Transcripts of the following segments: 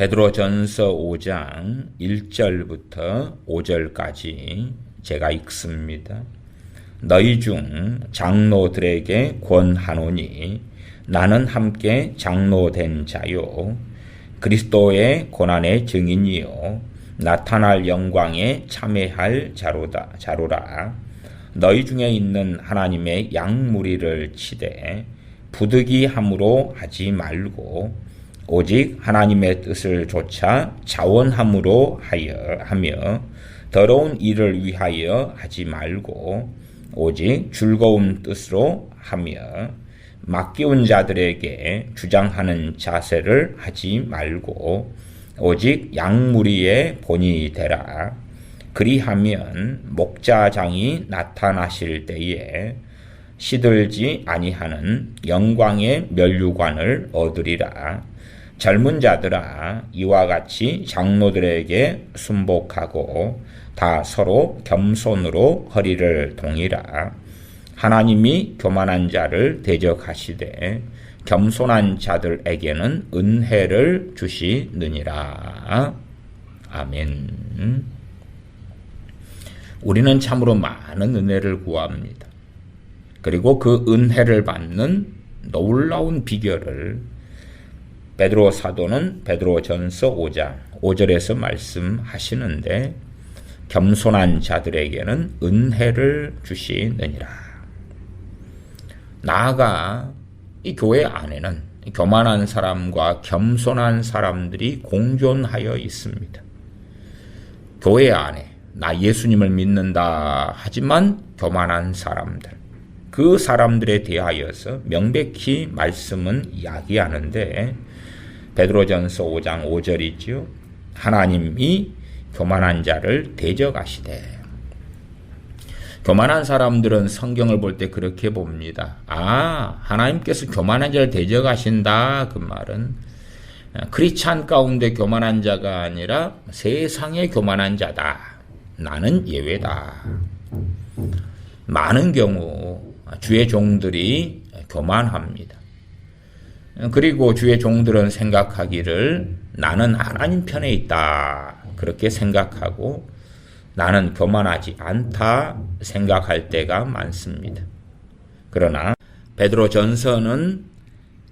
베드로전서 5장 1절부터 5절까지 제가 읽습니다. 너희 중 장로들에게 권하노니 나는 함께 장로된 자요 그리스도의 고난의 증인이요 나타날 영광에 참여할 자로라. 너희 중에 있는 하나님의 양무리를 치되 부득이함으로 하지 말고 오직 하나님의 뜻을 좇아 자원함으로 하며 더러운 일을 위하여 하지 말고 오직 즐거운 뜻으로 하며 맡기운 자들에게 주장하는 자세를 하지 말고 오직 양무리의 본이 되라. 그리하면 목자장이 나타나실 때에 시들지 아니하는 영광의 면류관을 얻으리라. 젊은 자들아 이와 같이 장로들에게 순복하고 다 서로 겸손으로 허리를 동이라. 하나님이 교만한 자를 대적하시되 겸손한 자들에게는 은혜를 주시느니라. 아멘. 우리는 참으로 많은 은혜를 구합니다. 그리고 그 은혜를 받는 놀라운 비결을 베드로 사도는 베드로전서 5장 5절에서 말씀하시는데 겸손한 자들에게는 은혜를 주시느니라. 나아가 이 교회 안에는 교만한 사람과 겸손한 사람들이 공존하여 있습니다. 교회 안에 나 예수님을 믿는다 하지만 교만한 사람들, 그 사람들에 대하여서 명백히 말씀은 이야기하는데 베드로전서 5장 5절이지요. 하나님이 교만한 자를 대적하시되. 교만한 사람들은 성경을 볼 때 그렇게 봅니다. 하나님께서 교만한 자를 대적하신다. 그 말은 크리스찬 가운데 교만한 자가 아니라 세상의 교만한 자다. 나는 예외다. 많은 경우 주의 종들이 교만합니다. 그리고 주의 종들은 생각하기를 나는 하나님 편에 있다. 그렇게 생각하고 나는 교만하지 않다 생각할 때가 많습니다. 그러나 베드로전서는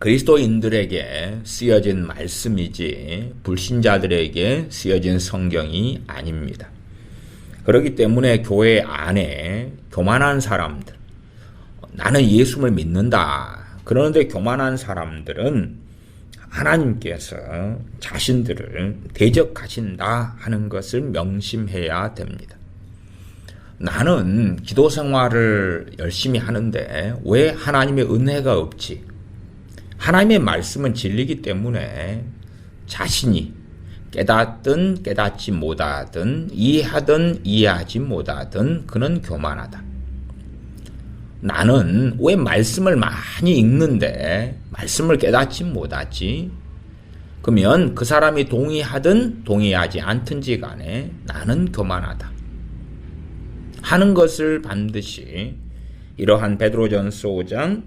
그리스도인들에게 쓰여진 말씀이지 불신자들에게 쓰여진 성경이 아닙니다. 그렇기 때문에 교회 안에 교만한 사람들, 나는 예수를 믿는다. 그런데 교만한 사람들은 하나님께서 자신들을 대적하신다 하는 것을 명심해야 됩니다. 나는 기도 생활을 열심히 하는데 왜 하나님의 은혜가 없지? 하나님의 말씀은 진리이기 때문에 자신이 깨닫든 깨닫지 못하든 이해하든 이해하지 못하든 그는 교만하다. 나는 왜 말씀을 많이 읽는데 말씀을 깨닫지 못하지? 그러면 그 사람이 동의하든 동의하지 않든지 간에 나는 교만하다 하는 것을 반드시 이러한 베드로전서 5장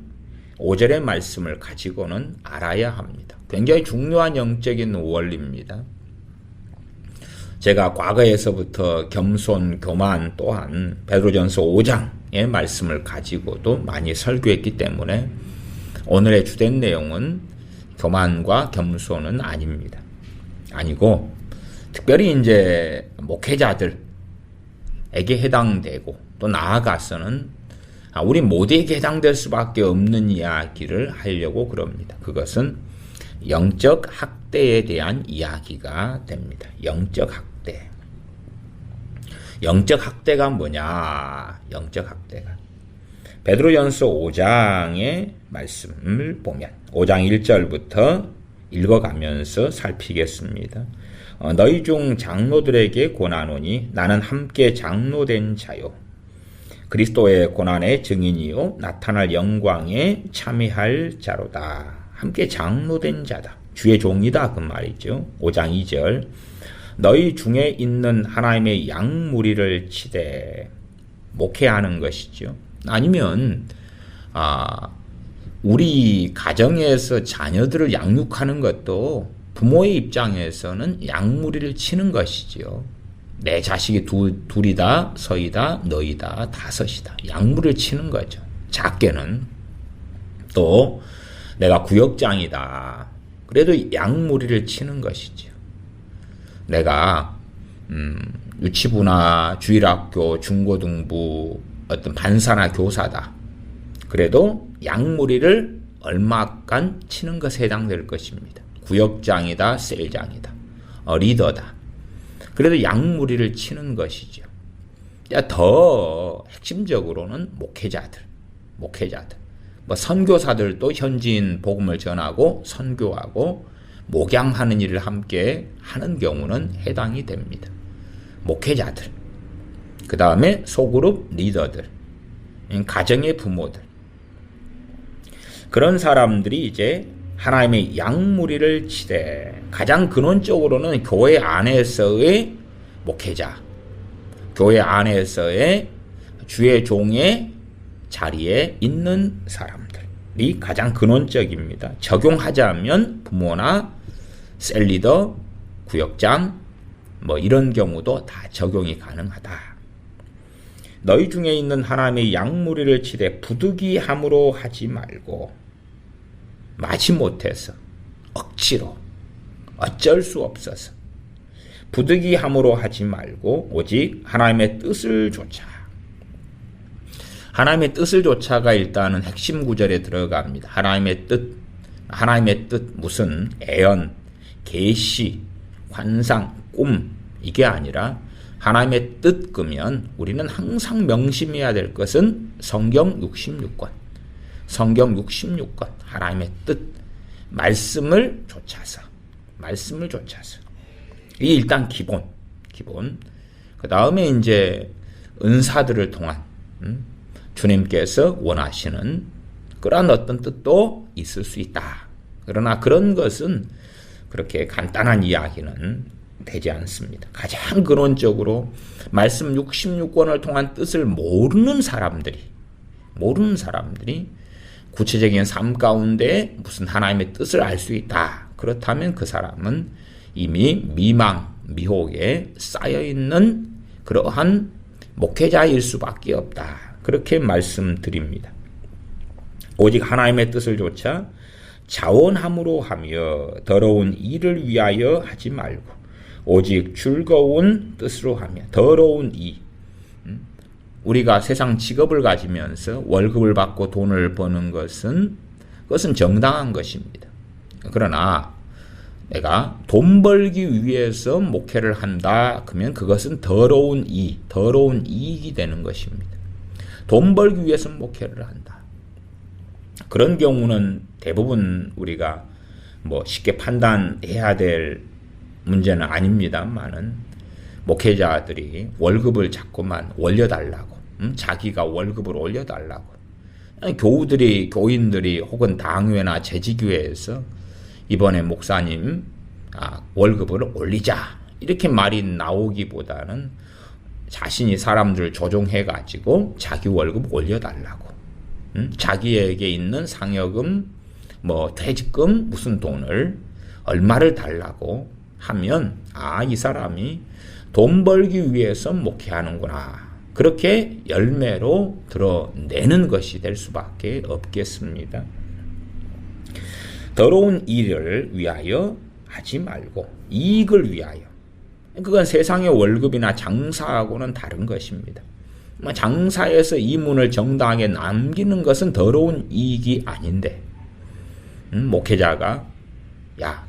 5절의 말씀을 가지고는 알아야 합니다. 굉장히 중요한 영적인 원리입니다. 제가 과거에서부터 겸손, 교만 또한 베드로전서 5장의 말씀을 가지고도 많이 설교했기 때문에 오늘의 주된 내용은 교만과 겸손은 아닙니다. 아니고 특별히 이제 목회자들에게 해당되고 또 나아가서는 우리 모두에게 해당될 수밖에 없는 이야기를 하려고 그럽니다. 그것은 영적 학대에 대한 이야기가 됩니다. 영적 학대. 영적 학대가 뭐냐? 영적 학대가 베드로전서 5장의 말씀을 보면 5장 1절부터 읽어가면서 살피겠습니다. 너희 중 장로들에게 권하노니 나는 함께 장로된 자요 그리스도의 고난의 증인이요 나타날 영광에 참여할 자로다. 함께 장로된 자다. 주의 종이다 그 말이죠. 5장 2절 너희 중에 있는 하나님의 양무리를 치되 목회하는 것이죠. 아니면 우리 가정에서 자녀들을 양육하는 것도 부모의 입장에서는 양무리를 치는 것이지요. 내 자식이 둘이다, 서이다, 너이다, 다섯이다. 양무리를 치는 거죠. 작게는 또 내가 구역장이다. 그래도 양무리를 치는 것이죠. 내가 유치부나 주일학교, 중고등부 어떤 반사나 교사다. 그래도 양무리를 얼마간 치는 것에 해당될 것입니다. 구역장이다, 셀장이다, 리더다. 그래도 양무리를 치는 것이죠. 더 핵심적으로는 목회자들. 뭐 선교사들도 현지인 복음을 전하고 선교하고 목양하는 일을 함께 하는 경우는 해당이 됩니다. 목회자들. 그 다음에 소그룹 리더들. 가정의 부모들. 그런 사람들이 이제 하나님의 양무리를 치되 가장 근원적으로는 교회 안에서의 목회자, 교회 안에서의 주의 종의 자리에 있는 사람들이 가장 근원적입니다. 적용하자면 부모나 셀리더, 구역장 뭐 이런 경우도 다 적용이 가능하다. 너희 중에 있는 하나님의 양무리를 치되 부득이함으로 하지 말고 마지못해서 억지로 어쩔 수 없어서 부득이함으로 하지 말고 오직 하나님의 뜻을 좇아. 하나님의 뜻을 좇아가 일단은 핵심 구절에 들어갑니다. 하나님의 뜻 무슨 애언, 계시, 환상, 꿈 이게 아니라 하나님의 뜻 끄면 우리는 항상 명심해야 될 것은 성경 66권. 성경 66권 하나님의 뜻 말씀을 좇아서 이 일단 기본 그 다음에 이제 은사들을 통한 주님께서 원하시는 그런 어떤 뜻도 있을 수 있다. 그러나 그런 것은 그렇게 간단한 이야기는 되지 않습니다. 가장 근원적으로 말씀 66권을 통한 뜻을 모르는 사람들이 구체적인 삶 가운데 무슨 하나님의 뜻을 알 수 있다. 그렇다면 그 사람은 이미 미혹에 쌓여있는 그러한 목회자일 수밖에 없다. 그렇게 말씀드립니다. 오직 하나님의 뜻을 좇아 자원함으로 하며 더러운 일을 위하여 하지 말고 오직 즐거운 뜻으로 하며 더러운 이 우리가 세상 직업을 가지면서 월급을 받고 돈을 버는 그것은 정당한 것입니다. 그러나 내가 돈 벌기 위해서 목회를 한다. 그러면 그것은 더러운 이익이 되는 것입니다. 돈 벌기 위해서 목회를 한다. 그런 경우는 대부분 우리가 뭐 쉽게 판단해야 될 문제는 아닙니다만은 목회자들이 월급을 자꾸만 올려달라고, 자기가 월급을 올려달라고, 교인들이 혹은 당회나 재직교회에서 이번에 목사님 월급을 올리자 이렇게 말이 나오기보다는 자신이 사람들을 조종해가지고 자기 월급 올려달라고, 자기에게 있는 상여금, 뭐 퇴직금 무슨 돈을 얼마를 달라고 하면 이 사람이 돈 벌기 위해서 목회하는구나. 그렇게 열매로 드러내는 것이 될 수밖에 없겠습니다. 더러운 일을 위하여 하지 말고 이익을 위하여. 그건 세상의 월급이나 장사하고는 다른 것입니다. 장사에서 이문을 정당하게 남기는 것은 더러운 이익이 아닌데 목회자가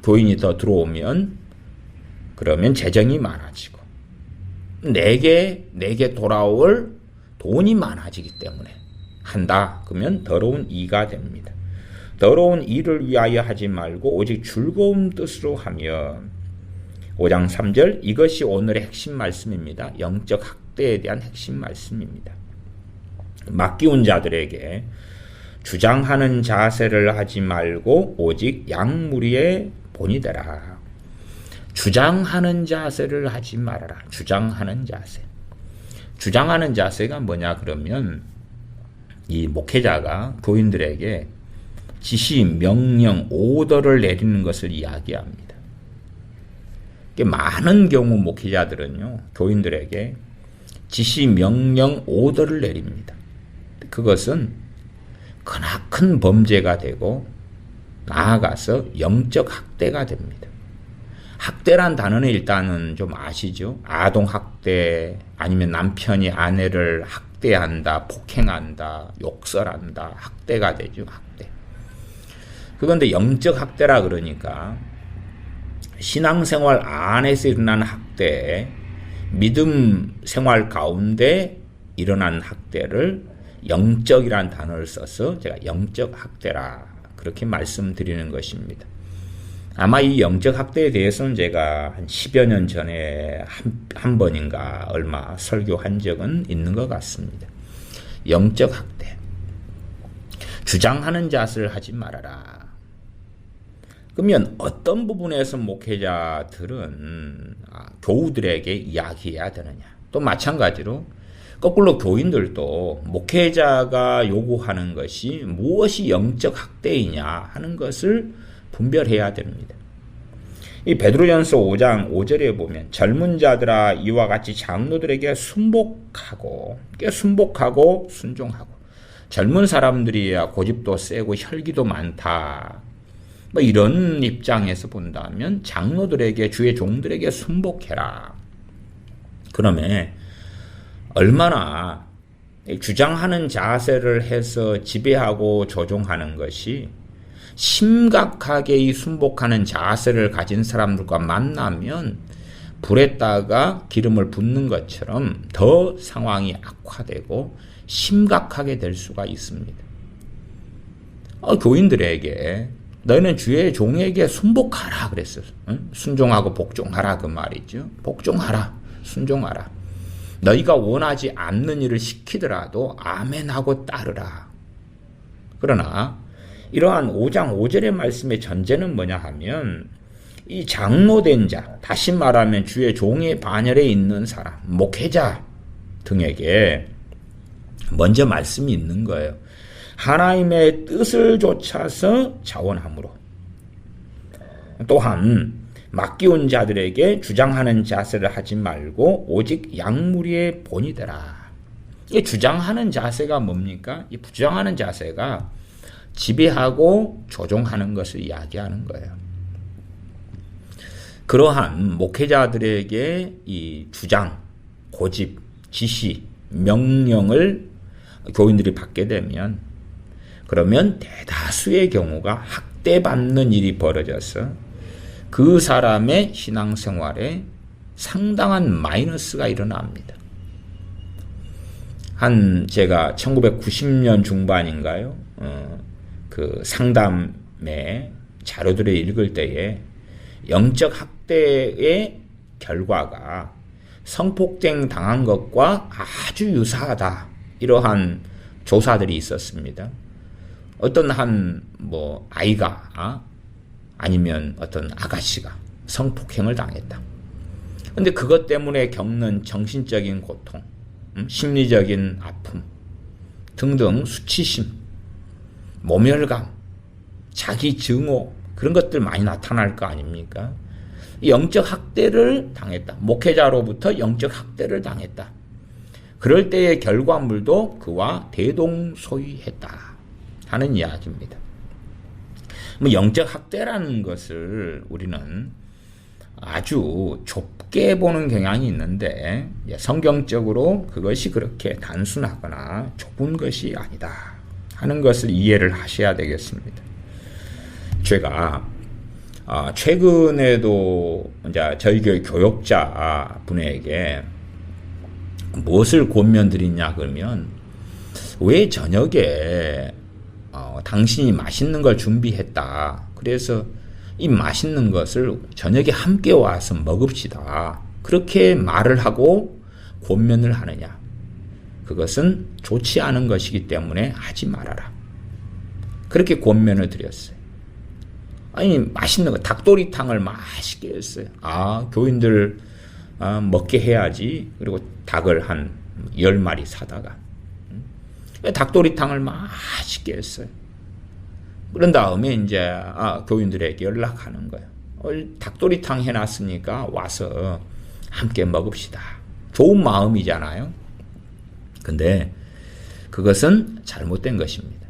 교인이 더 들어오면 그러면 재정이 많아지고 내게 돌아올 돈이 많아지기 때문에 한다. 그러면 더러운 이가 됩니다. 더러운 일을 위하여 하지 말고 오직 즐거운 뜻으로 하며 5장 3절 이것이 오늘의 핵심 말씀입니다. 영적 학대에 대한 핵심 말씀입니다. 맡기운 자들에게 주장하는 자세를 하지 말고 오직 양무리의 본이 되라. 주장하는 자세를 하지 말아라. 주장하는 자세. 주장하는 자세가 뭐냐 그러면 이 목회자가 교인들에게 지시, 명령, 오더를 내리는 것을 이야기합니다. 많은 경우 목회자들은요, 교인들에게 지시, 명령, 오더를 내립니다. 그것은 크나큰 범죄가 되고 나아가서 영적 학대가 됩니다. 학대란 단어는 일단은 좀 아시죠? 아동학대, 아니면 남편이 아내를 학대한다, 폭행한다, 욕설한다, 학대가 되죠, 학대. 그런데 영적 학대라 그러니까 신앙생활 안에서 일어나는 학대, 믿음 생활 가운데 일어난 학대를 영적이라는 단어를 써서 제가 영적 학대라 그렇게 말씀드리는 것입니다. 아마 이 영적 학대에 대해서는 제가 한 10여 년 전에 한 번인가 얼마 설교한 적은 있는 것 같습니다. 영적 학대. 주장하는 자세를 하지 말아라. 그러면 어떤 부분에서 목회자들은 교우들에게 이야기해야 되느냐. 또 마찬가지로 거꾸로 교인들도 목회자가 요구하는 것이 무엇이 영적 학대이냐 하는 것을 분별해야 됩니다. 이 베드로전서 5장 5절에 보면 젊은 자들아 이와 같이 장로들에게 순복하고 순종하고 젊은 사람들이야 고집도 세고 혈기도 많다. 뭐 이런 입장에서 본다면 장로들에게 주의 종들에게 순복해라. 그러면 얼마나 주장하는 자세를 해서 지배하고 조종하는 것이 심각하게 이 순복하는 자세를 가진 사람들과 만나면 불에다가 기름을 붓는 것처럼 더 상황이 악화되고 심각하게 될 수가 있습니다. 교인들에게 너희는 주의 종에게 순복하라 그랬어요. 순종하고 복종하라 그 말이죠. 복종하라, 순종하라. 너희가 원하지 않는 일을 시키더라도 아멘하고 따르라. 그러나 이러한 5장 5절의 말씀의 전제는 뭐냐 하면 이 장로된 자, 다시 말하면 주의 종의 반열에 있는 사람, 목회자 등에게 먼저 말씀이 있는 거예요. 하나님의 뜻을 좇아서 자원함으로. 또한 맡기운 자들에게 주장하는 자세를 하지 말고 오직 양무리의 본이 되라. 이 주장하는 자세가 뭡니까? 이 주장하는 자세가 지배하고 조종하는 것을 이야기하는 거예요. 그러한 목회자들에게 이 주장, 고집, 지시, 명령을 교인들이 받게 되면 그러면 대다수의 경우가 학대받는 일이 벌어져서 그 사람의 신앙생활에 상당한 마이너스가 일어납니다. 제가 1990년 중반인가요? 그 상담의 자료들을 읽을 때에 영적 학대의 결과가 성폭행 당한 것과 아주 유사하다. 이러한 조사들이 있었습니다. 어떤 아이가 아니면 어떤 아가씨가 성폭행을 당했다. 근데 그것 때문에 겪는 정신적인 고통, 심리적인 아픔 등등 수치심, 모멸감, 자기 증오 그런 것들 많이 나타날 거 아닙니까? 영적 학대를 당했다. 목회자로부터 영적 학대를 당했다. 그럴 때의 결과물도 그와 대동소이했다 하는 이야기입니다. 영적 학대라는 것을 우리는 아주 좁게 보는 경향이 있는데 성경적으로 그것이 그렇게 단순하거나 좁은 것이 아니다 하는 것을 이해를 하셔야 되겠습니다. 제가 최근에도 이제 저희 교회 교역자 분에게 무엇을 권면드리냐 그러면 왜 저녁에 당신이 맛있는 걸 준비했다. 그래서 이 맛있는 것을 저녁에 함께 와서 먹읍시다. 그렇게 말을 하고 권면을 하느냐. 그것은 좋지 않은 것이기 때문에 하지 말아라. 그렇게 권면을 드렸어요. 아니 맛있는 거 닭도리탕을 맛있게 했어요. 교인들 먹게 해야지. 그리고 닭을 한 10마리 사다가 닭도리탕을 맛있게 했어요. 그런 다음에 이제 교인들에게 연락하는 거예요. 닭도리탕 해놨으니까 와서 함께 먹읍시다. 좋은 마음이잖아요. 근데 그것은 잘못된 것입니다.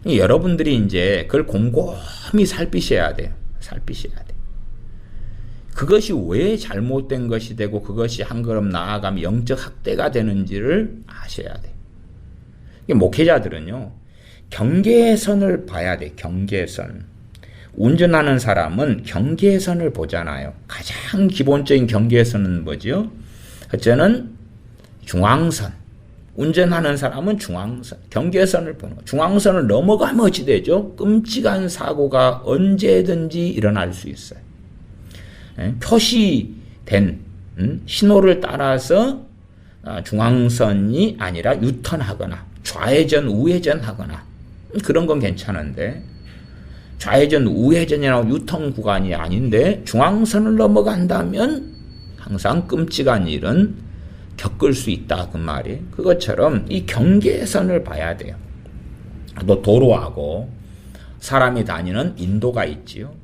여러분들이 이제 그걸 곰곰이 살피셔야 돼요. 살피셔야 돼요. 그것이 왜 잘못된 것이 되고 그것이 한 걸음 나아가면 영적 학대가 되는지를 아셔야 돼요. 목회자들은요, 경계선을 봐야 돼. 경계선. 운전하는 사람은 경계선을 보잖아요. 가장 기본적인 경계선은 뭐죠? 첫째는 중앙선. 운전하는 사람은 중앙선, 경계선을 보는 거예요. 중앙선을 넘어가면 어찌 되죠? 끔찍한 사고가 언제든지 일어날 수 있어요. 표시된 신호를 따라서 중앙선이 아니라 유턴하거나 좌회전, 우회전 하거나 그런 건 괜찮은데 좌회전, 우회전이나 유턴 구간이 아닌데 중앙선을 넘어간다면 항상 끔찍한 일은 겪을 수 있다 그 말이. 그것처럼 이 경계선을 봐야 돼요. 또 도로하고 사람이 다니는 인도가 있지요.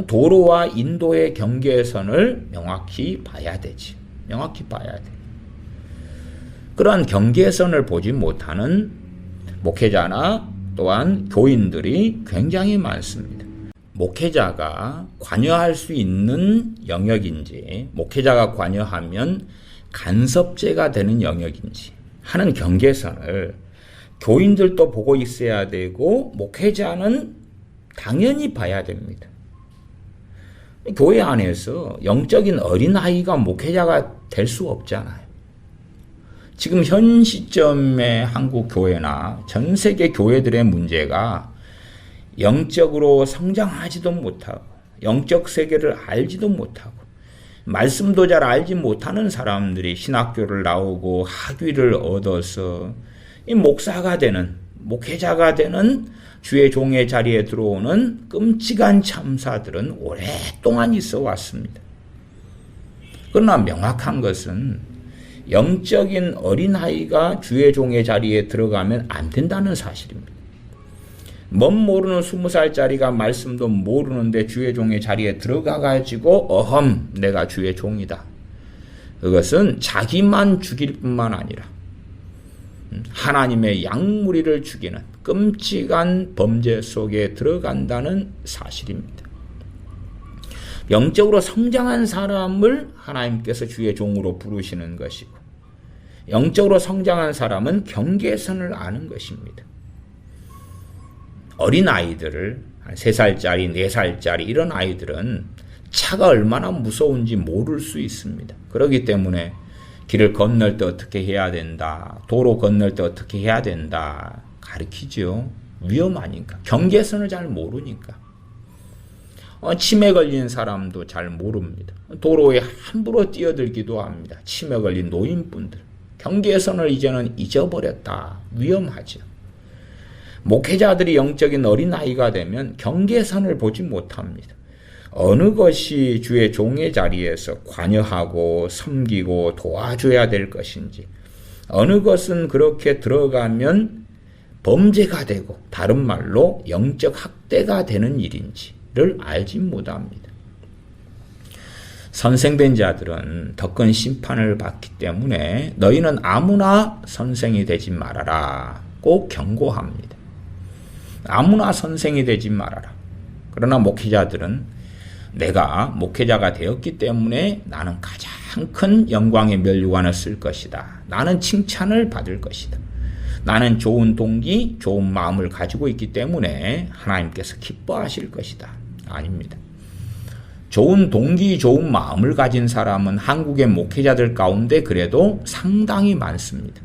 도로와 인도의 경계선을 명확히 봐야 되지. 명확히 봐야 돼. 그러한 경계선을 보지 못하는 목회자나 또한 교인들이 굉장히 많습니다. 목회자가 관여할 수 있는 영역인지, 목회자가 관여하면 간섭죄가 되는 영역인지 하는 경계선을 교인들도 보고 있어야 되고 목회자는 당연히 봐야 됩니다. 교회 안에서 영적인 어린아이가 목회자가 될 수 없잖아요. 지금 현 시점의 한국 교회나 전 세계 교회들의 문제가 영적으로 성장하지도 못하고 영적 세계를 알지도 못하고 말씀도 잘 알지 못하는 사람들이 신학교를 나오고 학위를 얻어서 이 목사가 되는, 목회자가 되는 주의 종의 자리에 들어오는 끔찍한 참사들은 오랫동안 있어 왔습니다. 그러나 명확한 것은 영적인 어린아이가 주의 종의 자리에 들어가면 안 된다는 사실입니다. 뭔 모르는 20살짜리가 말씀도 모르는데 주의 종의 자리에 들어가가지고 어험 내가 주의 종이다. 그것은 자기만 죽일 뿐만 아니라 하나님의 양무리를 죽이는 끔찍한 범죄 속에 들어간다는 사실입니다. 영적으로 성장한 사람을 하나님께서 주의 종으로 부르시는 것이고 영적으로 성장한 사람은 경계선을 아는 것입니다. 어린아이들을 3살짜리, 4살짜리 이런 아이들은 차가 얼마나 무서운지 모를 수 있습니다. 그렇기 때문에 길을 건널 때 어떻게 해야 된다, 도로 건널 때 어떻게 해야 된다 가르치죠. 위험하니까. 경계선을 잘 모르니까. 치매 걸린 사람도 잘 모릅니다. 도로에 함부로 뛰어들기도 합니다. 치매 걸린 노인분들. 경계선을 이제는 잊어버렸다. 위험하죠. 목회자들이 영적인 어린아이가 되면 경계선을 보지 못합니다. 어느 것이 주의 종의 자리에서 관여하고 섬기고 도와줘야 될 것인지, 어느 것은 그렇게 들어가면 범죄가 되고 다른 말로 영적 학대가 되는 일인지를 알지 못합니다. 선생된 자들은 더 큰 심판을 받기 때문에 너희는 아무나 선생이 되지 말아라 꼭 경고합니다. 아무나 선생이 되지 말아라. 그러나 목회자들은 내가 목회자가 되었기 때문에 나는 가장 큰 영광의 면류관을 쓸 것이다. 나는 칭찬을 받을 것이다. 나는 좋은 동기, 좋은 마음을 가지고 있기 때문에 하나님께서 기뻐하실 것이다. 아닙니다. 좋은 동기, 좋은 마음을 가진 사람은 한국의 목회자들 가운데 그래도 상당히 많습니다.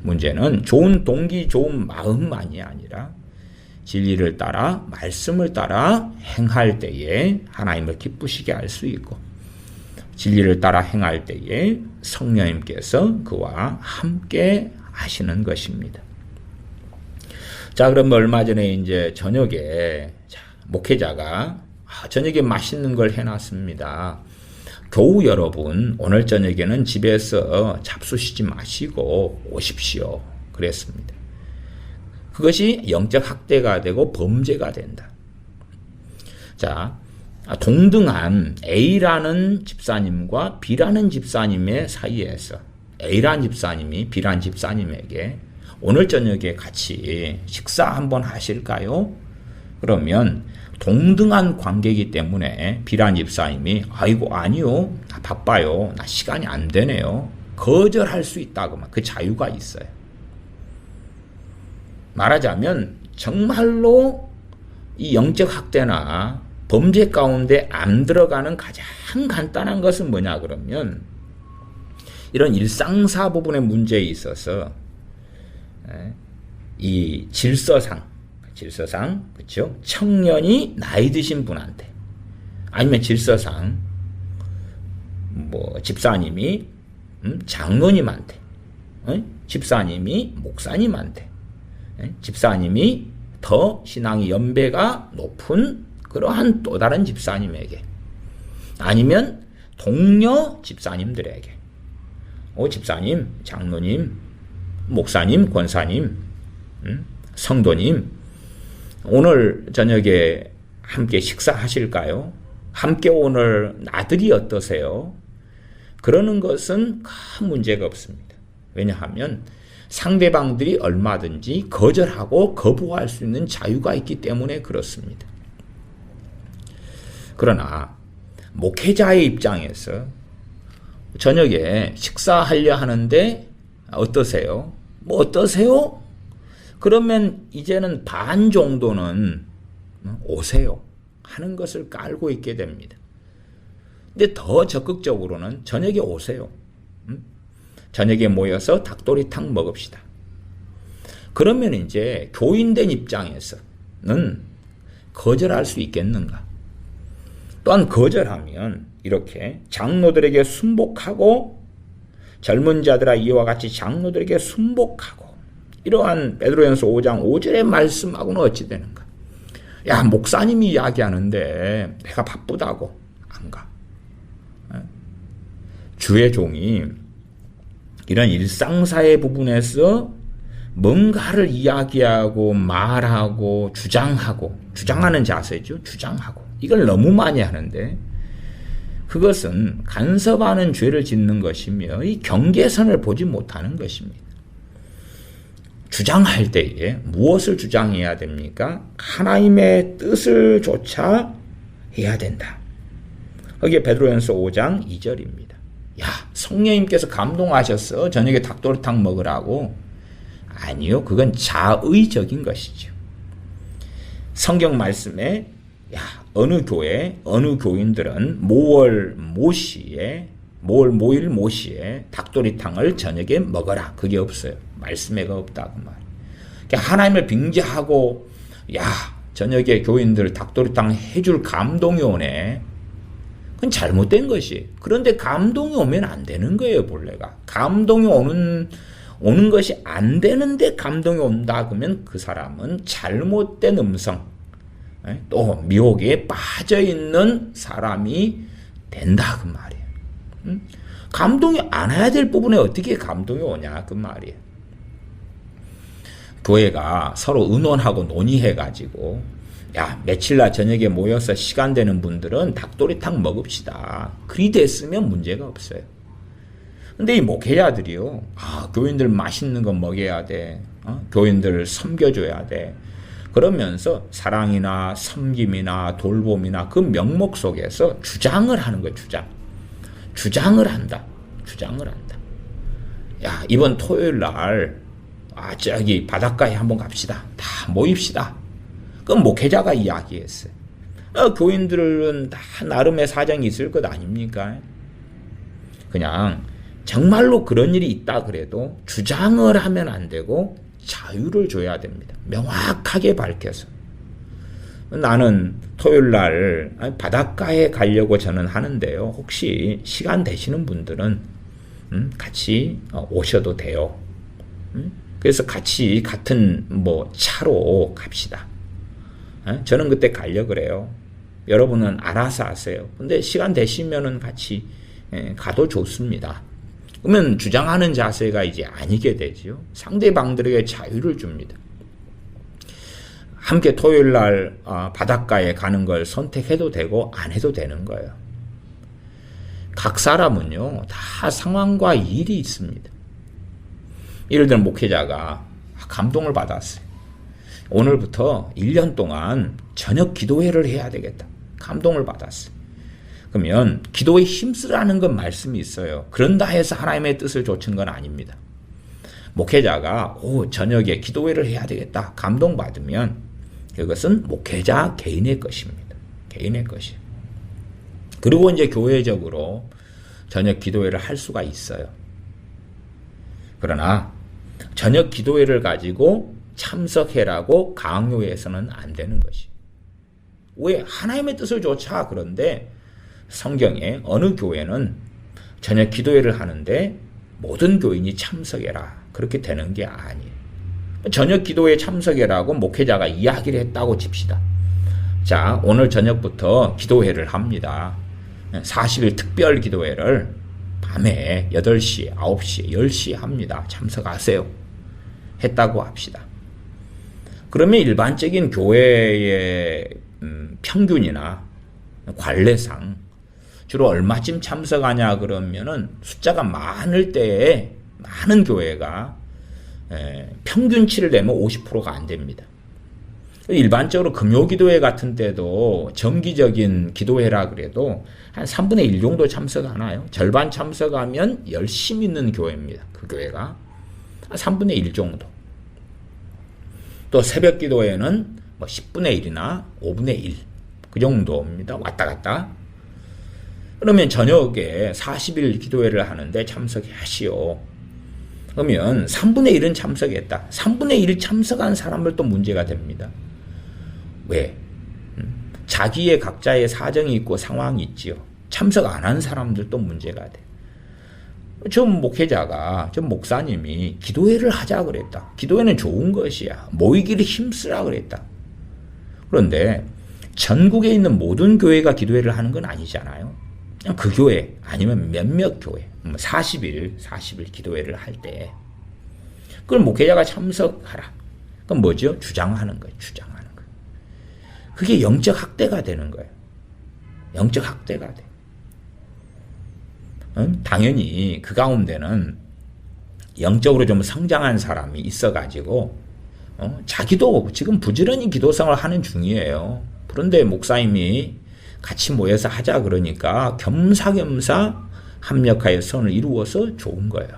문제는 좋은 동기, 좋은 마음만이 아니라 진리를 따라 말씀을 따라 행할 때에 하나님을 기쁘시게 할 수 있고 진리를 따라 행할 때에 성령님께서 그와 함께 하시는 것입니다. 자, 그럼 얼마 전에 이제 저녁에 목회자가 저녁에 맛있는 걸 해놨습니다. 교우 여러분, 오늘 저녁에는 집에서 잡수시지 마시고 오십시오. 그랬습니다. 그것이 영적 학대가 되고 범죄가 된다. 자, 동등한 A라는 집사님과 B라는 집사님의 사이에서 A라는 집사님이 B라는 집사님에게 오늘 저녁에 같이 식사 한번 하실까요? 그러면 동등한 관계이기 때문에 B라는 집사님이 아이고 아니요, 나 바빠요, 나 시간이 안 되네요, 거절할 수 있다고 그 자유가 있어요. 말하자면 정말로 이 영적 학대나 범죄 가운데 안 들어가는 가장 간단한 것은 뭐냐 그러면 이런 일상사 부분의 문제에 있어서 이 질서상 그렇죠? 청년이 나이 드신 분한테 아니면 질서상 뭐 집사님이 장로님한테 집사님이 목사님한테 집사님이 더 신앙의 연배가 높은 그러한 또 다른 집사님에게 아니면 동료 집사님들에게 집사님, 장로님, 목사님, 권사님, 성도님 오늘 저녁에 함께 식사하실까요? 함께 오늘 나들이 어떠세요? 그러는 것은 큰 문제가 없습니다. 왜냐하면 상대방들이 얼마든지 거절하고 거부할 수 있는 자유가 있기 때문에 그렇습니다. 그러나 목회자의 입장에서 저녁에 식사하려 하는데 어떠세요? 뭐 어떠세요? 그러면 이제는 반 정도는 오세요 하는 것을 깔고 있게 됩니다. 근데 더 적극적으로는 저녁에 오세요. 저녁에 모여서 닭도리탕 먹읍시다. 그러면 이제 교인된 입장에서는 거절할 수 있겠는가? 또한 거절하면 이렇게 장로들에게 순복하고 젊은 자들아 이와 같이 장로들에게 순복하고 이러한 베드로전서 5장 5절의 말씀하고는 어찌 되는가? 야, 목사님이 이야기하는데 내가 바쁘다고 안 가. 주의 종이 이런 일상사회 부분에서 뭔가를 이야기하고 말하고 주장하는 자세죠. 주장하고 이걸 너무 많이 하는데 그것은 간섭하는 죄를 짓는 것이며 이 경계선을 보지 못하는 것입니다. 주장할 때에 무엇을 주장해야 됩니까? 하나님의 뜻을 조차 해야 된다. 거기에 베드로전서 5장 2절입니다. 야, 성령님께서 감동하셨어. 저녁에 닭도리탕 먹으라고. 아니요, 그건 자의적인 것이죠. 성경 말씀에 어느 교회, 어느 교인들은 모일 모시에 닭도리탕을 저녁에 먹어라. 그게 없어요. 말씀에가 없다 그 말. 그러니까 하나님을 빙자하고 저녁에 교인들 닭도리탕 해줄 감동이 오네. 그건 잘못된 것이. 그런데 감동이 오면 안 되는 거예요, 본래가. 감동이 오는 것이 안 되는데 감동이 온다 그러면 그 사람은 잘못된 음성, 또 미혹에 빠져있는 사람이 된다 그 말이에요. 감동이 안 와야 될 부분에 어떻게 감동이 오냐 그 말이에요. 교회가 서로 의논하고 논의해가지고 며칠날 저녁에 모여서 시간 되는 분들은 닭도리탕 먹읍시다. 그리 됐으면 문제가 없어요. 근데 이 목회자들이요, 교인들 맛있는 거 먹여야 돼. 교인들을 섬겨줘야 돼. 그러면서 사랑이나 섬김이나 돌봄이나 그 명목 속에서 주장을 하는 거예요, 주장을 한다. 이번 토요일 날, 저기 바닷가에 한번 갑시다. 다 모입시다. 그건 목회자가 이야기했어요. 교인들은 다 나름의 사정이 있을 것 아닙니까? 그냥 정말로 그런 일이 있다 그래도 주장을 하면 안 되고 자유를 줘야 됩니다. 명확하게 밝혀서. 나는 토요일 날 바닷가에 가려고 저는 하는데요. 혹시 시간 되시는 분들은 같이 오셔도 돼요. 그래서 같이 같은 차로 갑시다. 저는 그때 가려고 그래요. 여러분은 알아서 하세요. 근데 시간 되시면은 같이 가도 좋습니다. 그러면 주장하는 자세가 이제 아니게 되죠. 상대방들에게 자유를 줍니다. 함께 토요일 날 바닷가에 가는 걸 선택해도 되고 안 해도 되는 거예요. 각 사람은요, 다 상황과 일이 있습니다. 예를 들어 목회자가 감동을 받았어요. 오늘부터 1년 동안 저녁 기도회를 해야 되겠다. 감동을 받았어요. 그러면 기도에 힘쓰라는 건 말씀이 있어요. 그런다 해서 하나님의 뜻을 좇은 건 아닙니다. 목회자가 저녁에 기도회를 해야 되겠다. 감동받으면 그것은 목회자 개인의 것입니다. 개인의 것이에요. 그리고 이제 교회적으로 저녁 기도회를 할 수가 있어요. 그러나 저녁 기도회를 가지고 참석해라고 강요해서는 안 되는 것이에요. 왜? 하나님의 뜻을 좇아. 그런데 성경에 어느 교회는 저녁 기도회를 하는데 모든 교인이 참석해라. 그렇게 되는 게 아니에요. 저녁 기도회에 참석해라고 목회자가 이야기를 했다고 칩시다. 자, 오늘 저녁부터 기도회를 합니다. 40일 특별 기도회를 밤에 8시, 9시, 10시에 합니다. 참석하세요. 했다고 합시다. 그러면 일반적인 교회의 평균이나 관례상 주로 얼마쯤 참석하냐 그러면은 숫자가 많을 때에 많은 교회가 평균치를 내면 50%가 안 됩니다. 일반적으로 금요기도회 같은 때도 정기적인 기도회라 그래도 한 3분의 1 정도 참석하나요? 절반 참석하면 열심히 있는 교회입니다. 그 교회가. 3분의 1 정도. 또 새벽 기도회는 10분의 1이나 5분의 1. 그 정도입니다. 왔다 갔다. 그러면 저녁에 40일 기도회를 하는데 참석하시오. 그러면 3분의 1은 참석했다. 3분의 1 참석한 사람을 또 문제가 됩니다. 왜? 자기의 각자의 사정이 있고 상황이 있지요. 참석 안 한 사람들도 문제가 돼. 저 목회자가, 저 목사님이 기도회를 하자 그랬다. 기도회는 좋은 것이야. 모이기를 힘쓰라 그랬다. 그런데 전국에 있는 모든 교회가 기도회를 하는 건 아니잖아요. 그냥 그 교회 아니면 몇몇 교회 40일 기도회를 할 때 그걸 목회자가 참석하라. 그럼 뭐죠? 주장하는 거예요. 주장하는 거예요. 그게 영적 학대가 되는 거예요. 영적 학대가 돼. 당연히 그 가운데는 영적으로 좀 성장한 사람이 있어가지고 자기도 지금 부지런히 기도생활을 하는 중이에요. 그런데 목사님이 같이 모여서 하자 그러니까 겸사겸사 합력하여 선을 이루어서 좋은 거예요.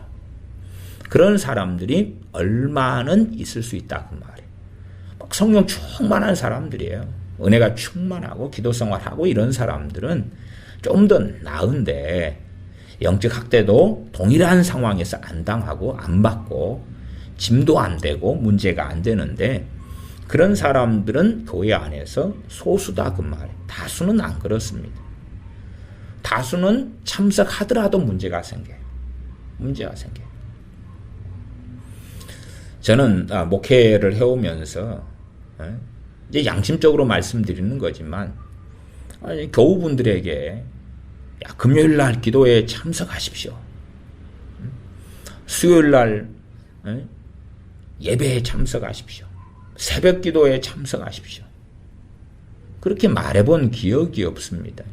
그런 사람들이 얼마는 있을 수 있다 그 말이에요. 막 성령 충만한 사람들이에요. 은혜가 충만하고 기도생활하고 이런 사람들은 좀 더 나은데 영적 학대도 동일한 상황에서 안 당하고 안 받고 짐도 안 되고 문제가 안 되는데 그런 사람들은 교회 안에서 소수다 그 말이에요. 다수는 안 그렇습니다. 다수는 참석하더라도 문제가 생겨요. 문제가 생겨요. 저는 목회를 해오면서 이제 양심적으로 말씀드리는 거지만 교우분들에게 금요일 날 기도에 참석하십시오. 수요일 날 예배에 참석하십시오. 새벽 기도에 참석하십시오. 그렇게 말해본 기억이 없습니다.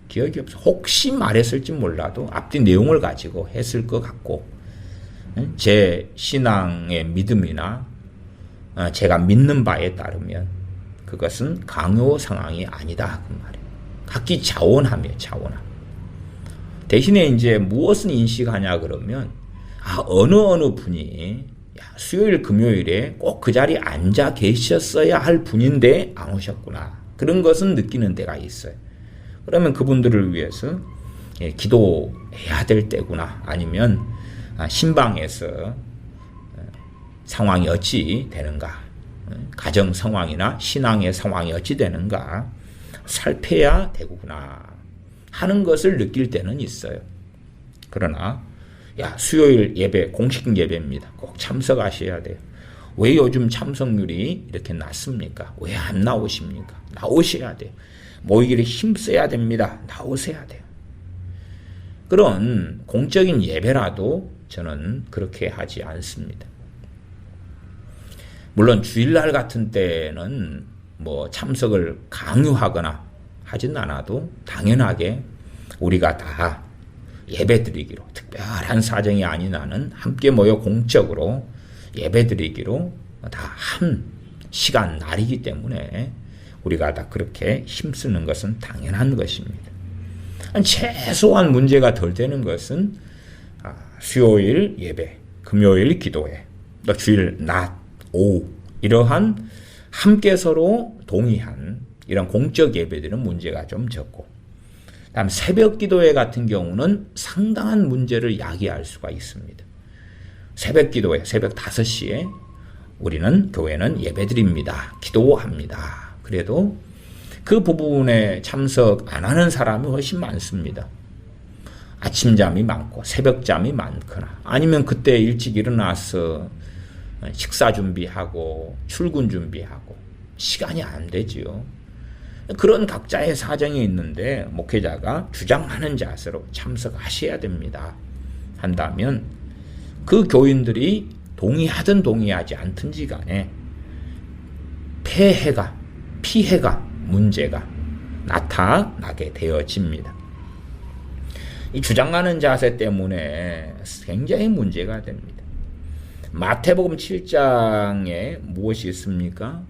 기억이 없어. 혹시 말했을지 몰라도 앞뒤 내용을 가지고 했을 것 같고 제 신앙의 믿음이나 제가 믿는 바에 따르면 그것은 강요 상황이 아니다 그 말이에요. 각기 자원하며 자원함. 대신에 이제 무엇을 인식하냐 그러면 어느 분이 수요일 금요일에 꼭 그 자리에 앉아 계셨어야 할 분인데 안 오셨구나. 그런 것은 느끼는 데가 있어요. 그러면 그분들을 위해서 기도해야 될 때구나. 아니면 신방에서 상황이 어찌 되는가. 가정 상황이나 신앙의 상황이 어찌 되는가. 살펴야 되구나. 하는 것을 느낄 때는 있어요. 그러나 수요일 예배 공식 예배입니다. 꼭 참석하셔야 돼요. 왜 요즘 참석률이 이렇게 낮습니까? 왜 안 나오십니까? 나오셔야 돼요. 모이기를 힘써야 됩니다. 나오셔야 돼요. 그런 공적인 예배라도 저는 그렇게 하지 않습니다. 물론 주일날 같은 때는 뭐 참석을 강요하거나 하진 않아도 당연하게 우리가 다 예배드리기로, 특별한 사정이 아닌 한은 함께 모여 공적으로 예배드리기로 다 한 시간 날이기 때문에 우리가 다 그렇게 힘쓰는 것은 당연한 것입니다. 최소한 문제가 덜 되는 것은 수요일 예배, 금요일 기도회, 또 주일 낮, 오후 이러한 함께 서로 동의한 이런 공적 예배들은 문제가 좀 적고, 다음 새벽 기도회 같은 경우는 상당한 문제를 야기할 수가 있습니다. 새벽 기도회, 새벽 5시에 우리는 교회는 예배드립니다. 기도합니다. 그래도 그 부분에 참석 안 하는 사람이 훨씬 많습니다. 아침잠이 많고 새벽잠이 많거나 아니면 그때 일찍 일어나서 식사 준비하고 출근 준비하고 시간이 안 되지요. 그런 각자의 사정이 있는데 목회자가 주장하는 자세로 참석하셔야 됩니다. 한다면 그 교인들이 동의하든 동의하지 않든지 간에 피해가, 문제가 나타나게 되어집니다. 이 주장하는 자세 때문에 굉장히 문제가 됩니다. 마태복음 7장에 무엇이 있습니까?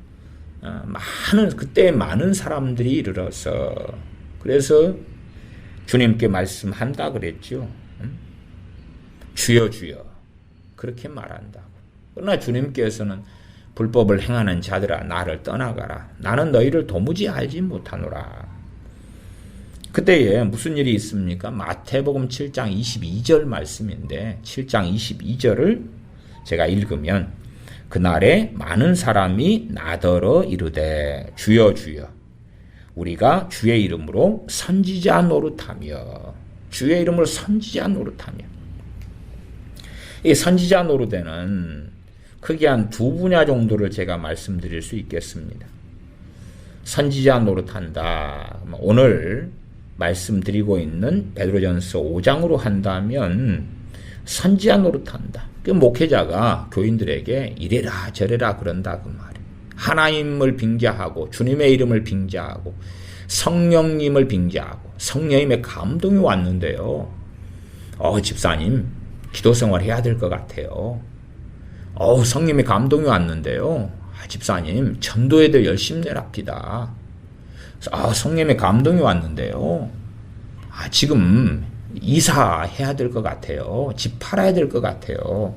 그때 많은 사람들이 이르러서 그래서 주님께 말씀한다 그랬죠. 주여 주여 그렇게 말한다고. 그러나 주님께서는 불법을 행하는 자들아 나를 떠나가라. 나는 너희를 도무지 알지 못하노라. 그때에 무슨 일이 있습니까? 마태복음 7장 22절 말씀인데 7장 22절을 제가 읽으면 그날에 많은 사람이 나더러 이르되 주여 주여 우리가 주의 이름으로 선지자 노릇하며 주의 이름으로 선지자 노릇하며 이 선지자 노릇에는 크게 한 두 분야 정도를 제가 말씀드릴 수 있겠습니다. 선지자 노릇한다. 오늘 말씀드리고 있는 베드로전서 5장으로 한다면 선지자 노릇한다. 그 목회자가 교인들에게 이래라 저래라 그런다 그 말이에요. 하나님을 빙자하고 주님의 이름을 빙자하고 성령님을 빙자하고 성령님의 감동이 왔는데요. 집사님 기도생활 해야 될 것 같아요. 성령님의 감동이 왔는데요. 집사님 전도회들 열심히 내랍니다. 성령님의 감동이 왔는데요. 지금 이사해야 될 것 같아요. 집 팔아야 될 것 같아요.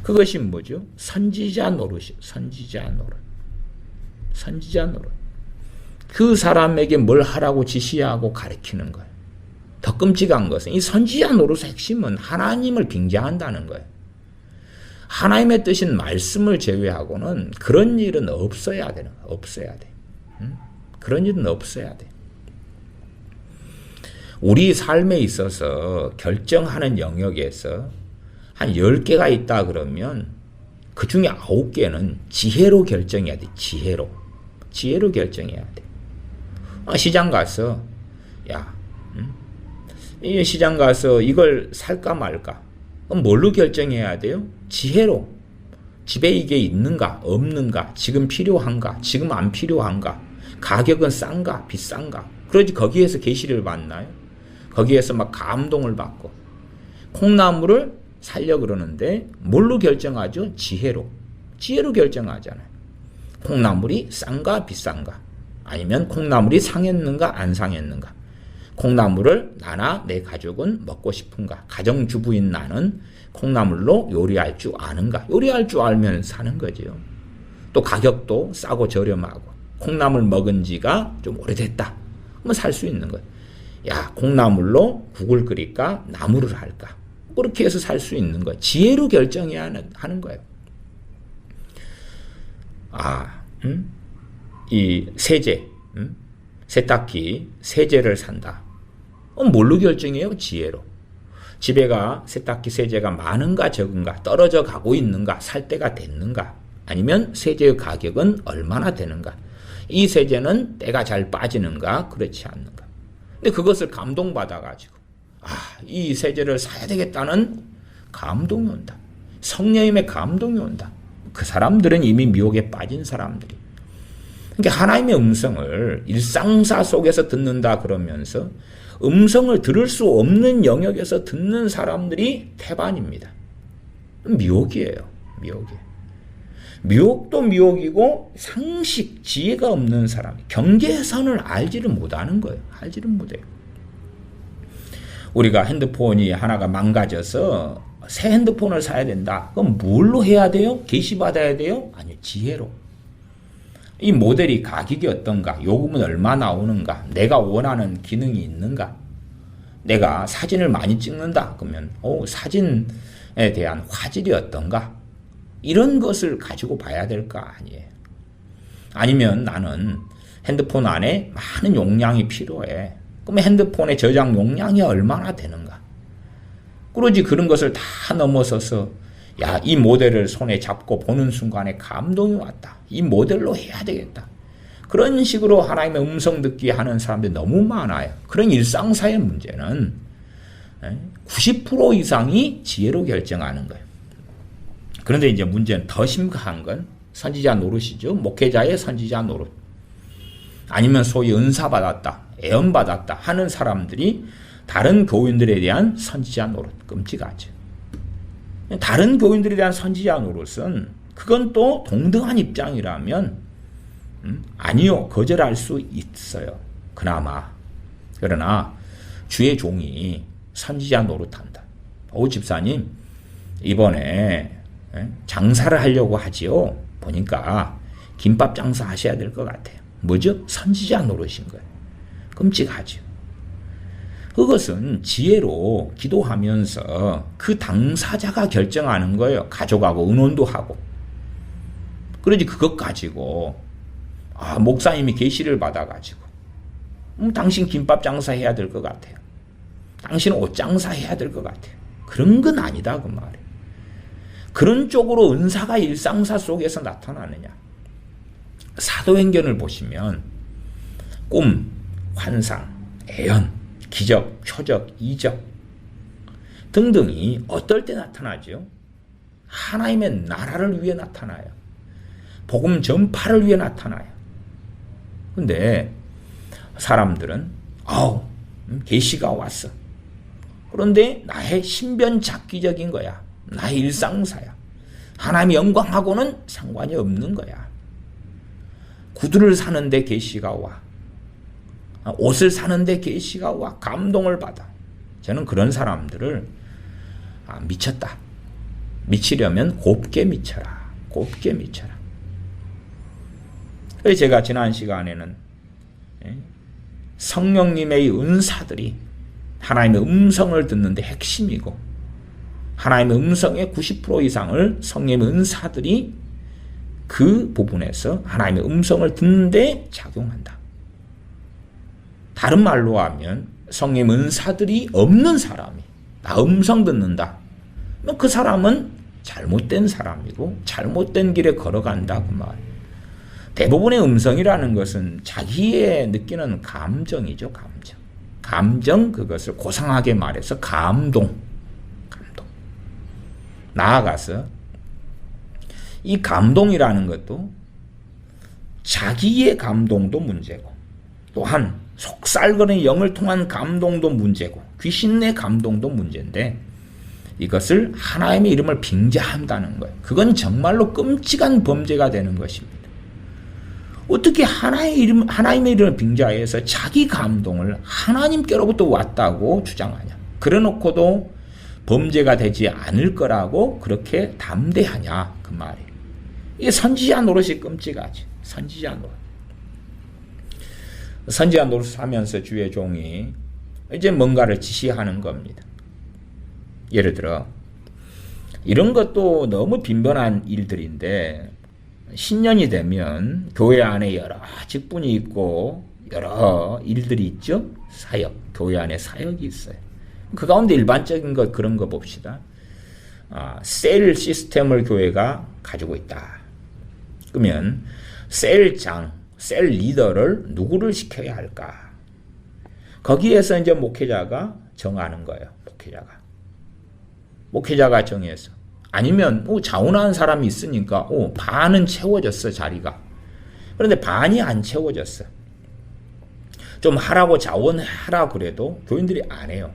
그것이 뭐죠? 선지자 노릇이요. 선지자 노릇. 그 사람에게 뭘 하라고 지시하고 가르치는 거예요. 더 끔찍한 것은 이 선지자 노릇의 핵심은 하나님을 빙자한다는 거예요. 하나님의 뜻인 말씀을 제외하고는 그런 일은 없어야 되는 거예요. 없어야 돼. 그런 일은 없어야 돼. 우리 삶에 있어서 결정하는 영역에서 한 10개가 있다 그러면 그 중에 9개는 지혜로 결정해야 돼. 지혜로 결정해야 돼. 시장 가서 이 시장 가서 이걸 살까 말까? 그럼 뭘로 결정해야 돼요? 지혜로. 집에 이게 있는가 없는가, 지금 필요한가 지금 안 필요한가, 가격은 싼가 비싼가. 그러지 거기에서 계시를 받나요? 거기에서 막 감동을 받고. 콩나물을 살려 그러는데 뭘로 결정하죠? 지혜로 결정하잖아요. 콩나물이 싼가 비싼가, 아니면 콩나물이 상했는가 안 상했는가, 콩나물을 나나 내 가족은 먹고 싶은가, 가정주부인 나는 콩나물로 요리할 줄 아는가. 요리할 줄 알면 사는 거죠. 또 가격도 싸고 저렴하고, 콩나물 먹은 지가 좀 오래됐다 그러면 살 수 있는 거예요. 콩나물로 국을 끓일까 나물을 할까, 그렇게 해서 살 수 있는 거예요. 지혜로 결정해야 하는 거예요. 이 세제, 세탁기, 세제를 산다. 뭘로 결정해요? 지혜로. 집에가 세탁기, 세제가 많은가 적은가, 떨어져 가고 있는가, 살 때가 됐는가, 아니면 세제의 가격은 얼마나 되는가, 이 세제는 때가 잘 빠지는가 그렇지 않는가. 근데 그것을 감동받아가지고 이 세제를 사야 되겠다는 감동이 온다. 성령님의 감동이 온다. 그 사람들은 이미 미혹에 빠진 사람들이. 그러니까 하나님의 음성을 일상사 속에서 듣는다 그러면서 음성을 들을 수 없는 영역에서 듣는 사람들이 태반입니다. 미혹이에요. 미혹도 미혹이고 상식, 지혜가 없는 사람, 경계선을 알지를 못하는 거예요. 알지를 못해요. 우리가 핸드폰이 하나가 망가져서 새 핸드폰을 사야 된다. 그럼 뭘로 해야 돼요? 게시받아야 돼요? 아니요, 지혜로. 이 모델이 가격이 어떤가? 요금은 얼마 나오는가? 내가 원하는 기능이 있는가? 내가 사진을 많이 찍는다. 그러면 사진에 대한 화질이 어떤가? 이런 것을 가지고 봐야 될 거 아니에요. 아니면 나는 핸드폰 안에 많은 용량이 필요해. 그러면 핸드폰의 저장 용량이 얼마나 되는가? 그러지 그런 것을 다 넘어서서 야, 이 모델을 손에 잡고 보는 순간에 감동이 왔다. 이 모델로 해야 되겠다. 그런 식으로 하나님의 음성 듣기 하는 사람들이 너무 많아요. 그런 일상사의 문제는 90% 이상이 지혜로 결정하는 거예요. 그런데 이제 문제는 더 심각한 건 선지자 노릇이죠. 목회자의 선지자 노릇. 아니면 소위 은사 받았다, 애언 받았다 하는 사람들이 다른 교인들에 대한 선지자 노릇. 끔찍하죠. 다른 교인들에 대한 선지자 노릇은 그건 또 동등한 입장이라면 아니요, 거절할 수 있어요. 그러나 주의 종이 선지자 노릇한다. 집사님 이번에 장사를 하려고 하지요. 보니까 김밥 장사 하셔야 될 것 같아요. 뭐죠? 선지자 노릇인 거예요. 끔찍하죠. 그것은 지혜로 기도하면서 그 당사자가 결정하는 거예요. 가져가고 의논도 하고. 그러지 그것 가지고 목사님이 계시를 받아가지고 당신 김밥 장사 해야 될 것 같아요. 당신은 옷 장사 해야 될 것 같아요. 그런 건 아니다 그 말이에요. 그런 쪽으로 은사가 일상사 속에서 나타나느냐. 사도행전을 보시면 꿈, 환상, 애언, 기적, 표적, 이적 등등이 어떨 때 나타나죠? 하나님의 나라를 위해 나타나요. 복음 전파를 위해 나타나요. 근데 사람들은 계시가 왔어. 그런데 나의 신변잡기적인 거야. 나의 일상사야. 하나님의 영광하고는 상관이 없는 거야. 구두를 사는데 계시가 와. 옷을 사는데 계시가 와. 감동을 받아. 저는 그런 사람들을 미쳤다. 미치려면 곱게 미쳐라. 곱게 미쳐라. 그래서 제가 지난 시간에는 성령님의 은사들이 하나님의 음성을 듣는데 핵심이고 하나님의 음성의 90% 이상을 성령의 은사들이 그 부분에서 하나님의 음성을 듣는데 작용한다. 다른 말로 하면 성령의 은사들이 없는 사람이 나 음성 듣는다. 그 사람은 잘못된 사람이고 잘못된 길에 걸어간다 그 말. 대부분의 음성이라는 것은 자기의 느끼는 감정이죠. 감정 그것을 고상하게 말해서 감동. 나아가서 이 감동이라는 것도 자기의 감동도 문제고 또한 속살거는 영을 통한 감동도 문제고 귀신의 감동도 문제인데 이것을 하나님의 이름을 빙자한다는 거예요. 그건 정말로 끔찍한 범죄가 되는 것입니다. 어떻게 하나님의 이름을 빙자해서 자기 감동을 하나님께로부터 왔다고 주장하냐. 그래놓고도 범죄가 되지 않을 거라고 그렇게 담대하냐 그 말이에요. 이게 선지자 노릇이 끔찍하지. 선지자 노릇을 하면서 주의 종이 이제 뭔가를 지시하는 겁니다. 예를 들어 이런 것도 너무 빈번한 일들인데 신년이 되면 교회 안에 여러 직분이 있고 여러 일들이 있죠. 사역, 교회 안에 사역이 있어요. 그 가운데 일반적인 것 그런 거 봅시다. 셀 시스템을 교회가 가지고 있다. 그러면 셀장, 셀 리더를 누구를 시켜야 할까? 거기에서 이제 목회자가 정하는 거예요. 목회자가 정해서 아니면 자원하는 사람이 있으니까 반은 채워졌어 자리가. 그런데 반이 안 채워졌어. 좀 하라고 자원하라 그래도 교인들이 안 해요.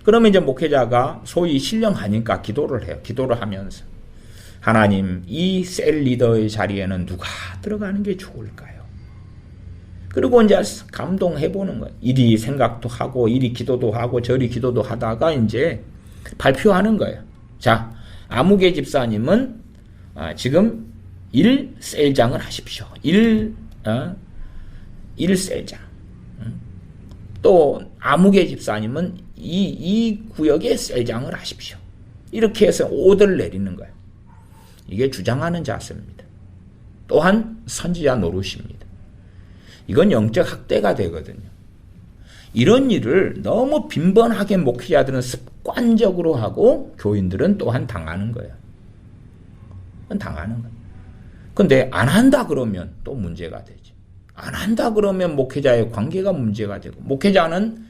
그러면 이제 목회자가 소위 신령하니까 기도를 해요. 기도를 하면서 하나님, 이 셀 리더의 자리에는 누가 들어가는 게 좋을까요? 그리고 이제 감동해보는 거예요. 이리 생각도 하고 이리 기도도 하고 저리 기도도 하다가 이제 발표하는 거예요. 자, 아무개 집사님은 지금 1셀장을 하십시오. 1셀장. 또 아무개 집사님은 이 구역의 셀장을 하십시오. 이렇게 해서 오더를 내리는 거예요. 이게 주장하는 자세입니다. 또한 선지자 노릇입니다. 이건 영적 학대가 되거든요. 이런 일을 너무 빈번하게 목회자들은 습관적으로 하고 교인들은 또한 당하는 거예요. 당하는 거예요. 근데 안 한다 그러면 또 문제가 되지. 안 한다 그러면 목회자의 관계가 문제가 되고 목회자는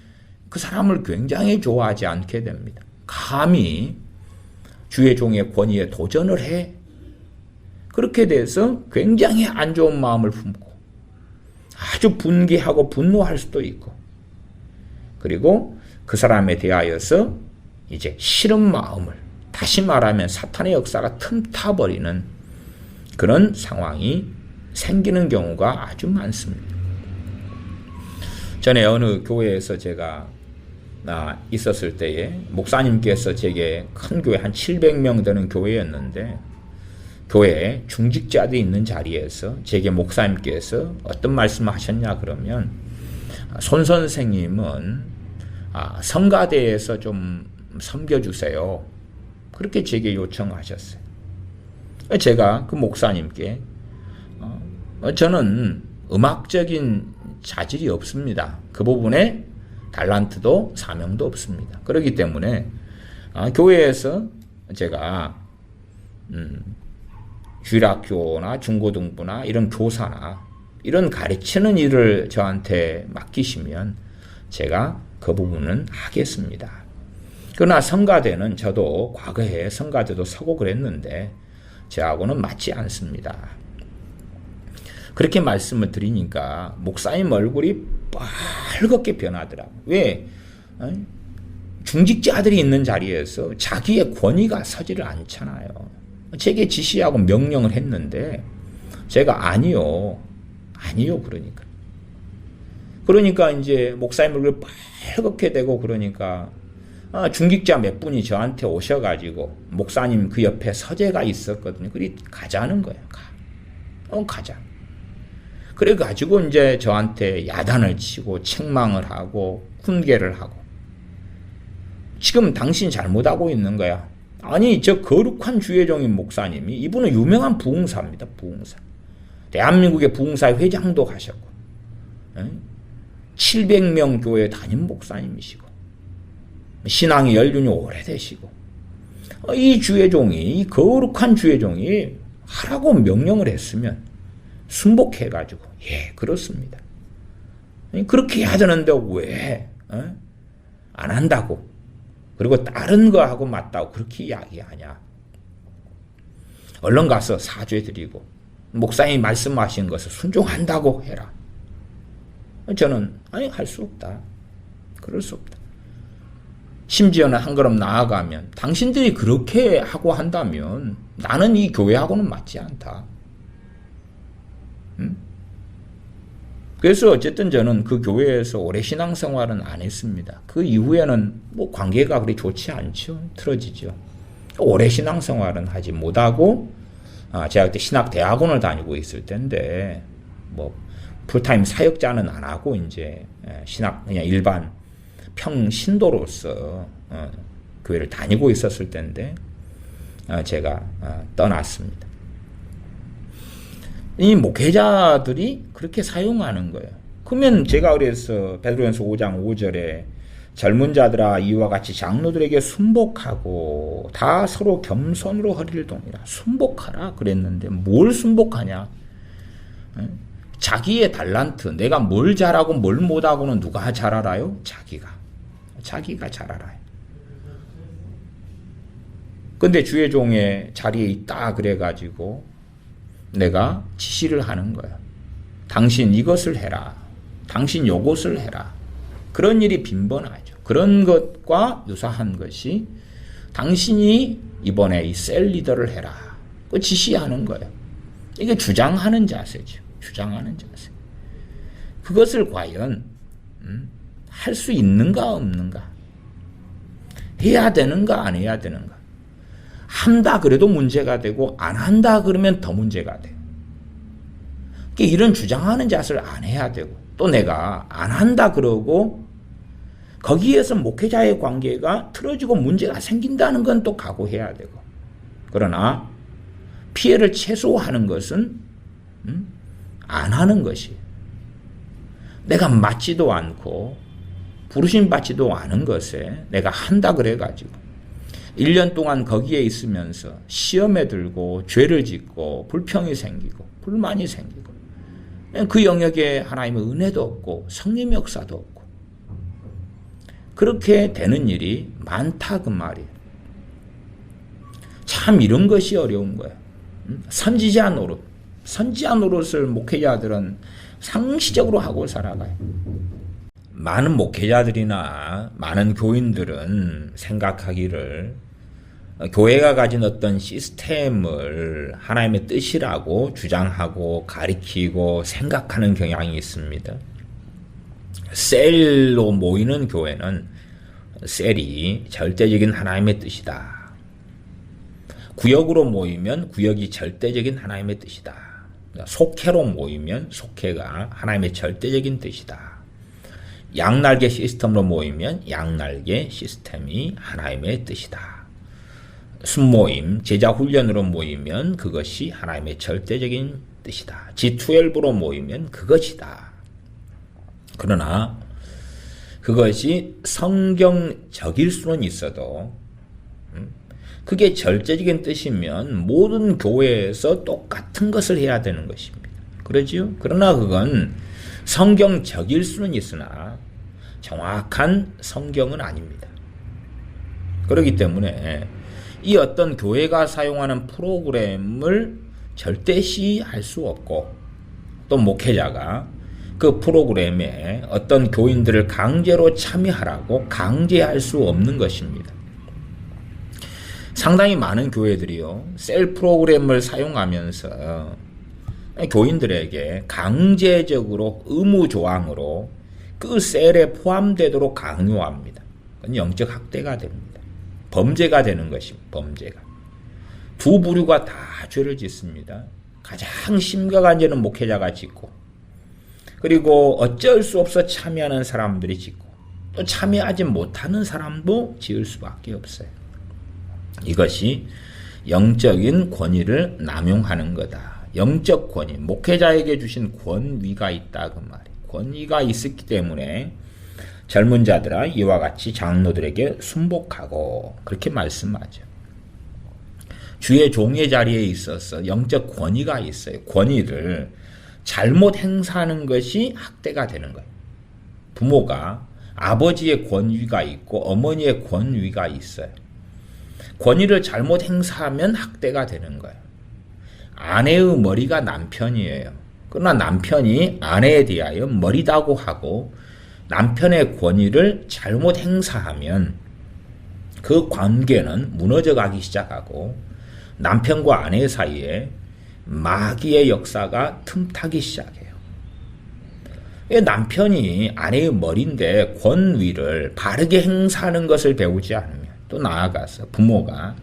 그 사람을 굉장히 좋아하지 않게 됩니다. 감히 주의 종의 권위에 도전을 해. 그렇게 돼서 굉장히 안 좋은 마음을 품고 아주 분개하고 분노할 수도 있고 그리고 그 사람에 대하여서 이제 싫은 마음을 다시 말하면 사탄의 역사가 틈타버리는 그런 상황이 생기는 경우가 아주 많습니다. 전에 어느 교회에서 제가 있었을 때에 목사님께서 제게 큰 교회 한 700명 되는 교회였는데 교회에 중직자들이 있는 자리에서 제게 목사님께서 어떤 말씀을 하셨냐 그러면 손 선생님은 성가대에서 좀 섬겨주세요. 그렇게 제게 요청하셨어요. 제가 그 목사님께 저는 음악적인 자질이 없습니다. 그 부분에 달란트도 사명도 없습니다. 그렇기 때문에 교회에서 제가 주일학교나 중고등부나 이런 교사나 이런 가르치는 일을 저한테 맡기시면 제가 그 부분은 하겠습니다. 그러나 성가대는 저도 과거에 성가대도 서고 그랬는데 저하고는 맞지 않습니다. 그렇게 말씀을 드리니까 목사님 얼굴이 빨갛게 변하더라고요. 왜? 중직자들이 있는 자리에서 자기의 권위가 서지를 않잖아요. 제게 지시하고 명령을 했는데 제가 아니요 그러니까 이제 목사님 얼굴이 빨갛게 되고 그러니까 중직자 몇 분이 저한테 오셔가지고 목사님 그 옆에 서재가 있었거든요. 그리 가자는 거예요. 가자. 그래가지고 이제 저한테 야단을 치고 책망을 하고 훈계를 하고 지금 당신 잘못하고 있는 거야. 아니 저 거룩한 주의 종인 목사님이 이분은 유명한 부흥사입니다. 부흥사. 대한민국의 부흥사의 회장도 하셨고 700명 교회 담임 목사님이시고 신앙의 연륜이 오래되시고 이 주의 종이 이 거룩한 주의 종이 하라고 명령을 했으면 순복해가지고 그렇습니다. 그렇게 해야 되는데 왜 안 한다고 그리고 다른 거하고 맞다고 그렇게 이야기하냐. 얼른 가서 사죄드리고 목사님이 말씀하신 것을 순종한다고 해라. 저는 할 수 없다. 그럴 수 없다. 심지어는 한 걸음 나아가면 당신들이 그렇게 하고 한다면 나는 이 교회하고는 맞지 않다. 그래서 어쨌든 저는 그 교회에서 오래 신앙생활은 안 했습니다. 그 이후에는 관계가 그리 좋지 않죠. 틀어지죠. 오래 신앙생활은 하지 못하고 제가 그때 신학대학원을 다니고 있을 텐데 풀타임 사역자는 안 하고 이제 신학 그냥 일반 평신도로서 교회를 다니고 있었을 텐데 제가 떠났습니다. 이 목회자들이 그렇게 사용하는 거예요. 그러면 제가 그래서 베드로전서 5장 5절에 젊은 자들아 이와 같이 장로들에게 순복하고 다 서로 겸손으로 허리를 동이라. 순복하라 그랬는데 뭘 순복하냐? 자기의 달란트, 내가 뭘 잘하고 뭘 못하고는 누가 잘 알아요? 자기가 잘 알아요. 근데 주의 종의 자리에 있다 그래가지고 내가 지시를 하는 거야. 당신 이것을 해라. 당신 요것을 해라. 그런 일이 빈번하죠. 그런 것과 유사한 것이 당신이 이번에 이 셀 리더를 해라. 그 지시하는 거예요. 이게 주장하는 자세죠. 주장하는 자세. 그것을 과연 할 수 있는가 없는가? 해야 되는가 안 해야 되는가? 한다 그래도 문제가 되고 안 한다 그러면 더 문제가 돼요. 그러니까 이런 주장하는 자세를 안 해야 되고 또 내가 안 한다 그러고 거기에서 목회자의 관계가 틀어지고 문제가 생긴다는 건 또 각오해야 되고 그러나 피해를 최소화하는 것은 안 하는 것이 내가 맞지도 않고 부르심 받지도 않은 것에 내가 한다 그래가지고 1년 동안 거기에 있으면서 시험에 들고 죄를 짓고 불평이 생기고 불만이 생기고 그 영역에 하나님의 은혜도 없고 성령의 역사도 없고 그렇게 되는 일이 많다 그 말이에요. 참 이런 것이 어려운 거예요. 선지자 노릇을 목회자들은 상시적으로 하고 살아가요. 많은 목회자들이나 많은 교인들은 생각하기를 교회가 가진 어떤 시스템을 하나님의 뜻이라고 주장하고 가리키고 생각하는 경향이 있습니다. 셀로 모이는 교회는 셀이 절대적인 하나님의 뜻이다. 구역으로 모이면 구역이 절대적인 하나님의 뜻이다. 속회로 모이면 속회가 하나님의 절대적인 뜻이다. 양날개 시스템으로 모이면 양날개 시스템이 하나님의 뜻이다. 순모임, 제자훈련으로 모이면 그것이 하나님의 절대적인 뜻이다. G12로 모이면 그것이다. 그러나 그것이 성경적일 수는 있어도 그게 절대적인 뜻이면 모든 교회에서 똑같은 것을 해야 되는 것입니다. 그러지요? 그러나 그건 성경적일 수는 있으나 정확한 성경은 아닙니다. 그렇기 때문에 이 어떤 교회가 사용하는 프로그램을 절대 시할 수 없고 또 목회자가 그 프로그램에 어떤 교인들을 강제로 참여하라고 강제할 수 없는 것입니다. 상당히 많은 교회들이요, 셀 프로그램을 사용하면서 교인들에게 강제적으로 의무조항으로 그 셀에 포함되도록 강요합니다. 그건 영적 학대가 됩니다. 범죄가 되는 것입니다. 범죄가. 두 부류가 다 죄를 짓습니다. 가장 심각한 죄는 목회자가 짓고 그리고 어쩔 수 없어 참여하는 사람들이 짓고 또 참여하지 못하는 사람도 지을 수밖에 없어요. 이것이 영적인 권위를 남용하는 거다. 영적 권위, 목회자에게 주신 권위가 있다 그 말이에요. 권위가 있었기 때문에 젊은 자들아 이와 같이 장로들에게 순복하고 그렇게 말씀하죠. 주의 종의 자리에 있어서 영적 권위가 있어요. 권위를 잘못 행사하는 것이 학대가 되는 거예요. 부모가 아버지의 권위가 있고 어머니의 권위가 있어요. 권위를 잘못 행사하면 학대가 되는 거예요. 아내의 머리가 남편이에요. 그러나 남편이 아내에 대하여 머리다고 하고 남편의 권위를 잘못 행사하면 그 관계는 무너져 가기 시작하고 남편과 아내 사이에 마귀의 역사가 틈타기 시작해요. 남편이 아내의 머리인데 권위를 바르게 행사하는 것을 배우지 않으면 또 나아가서 부모가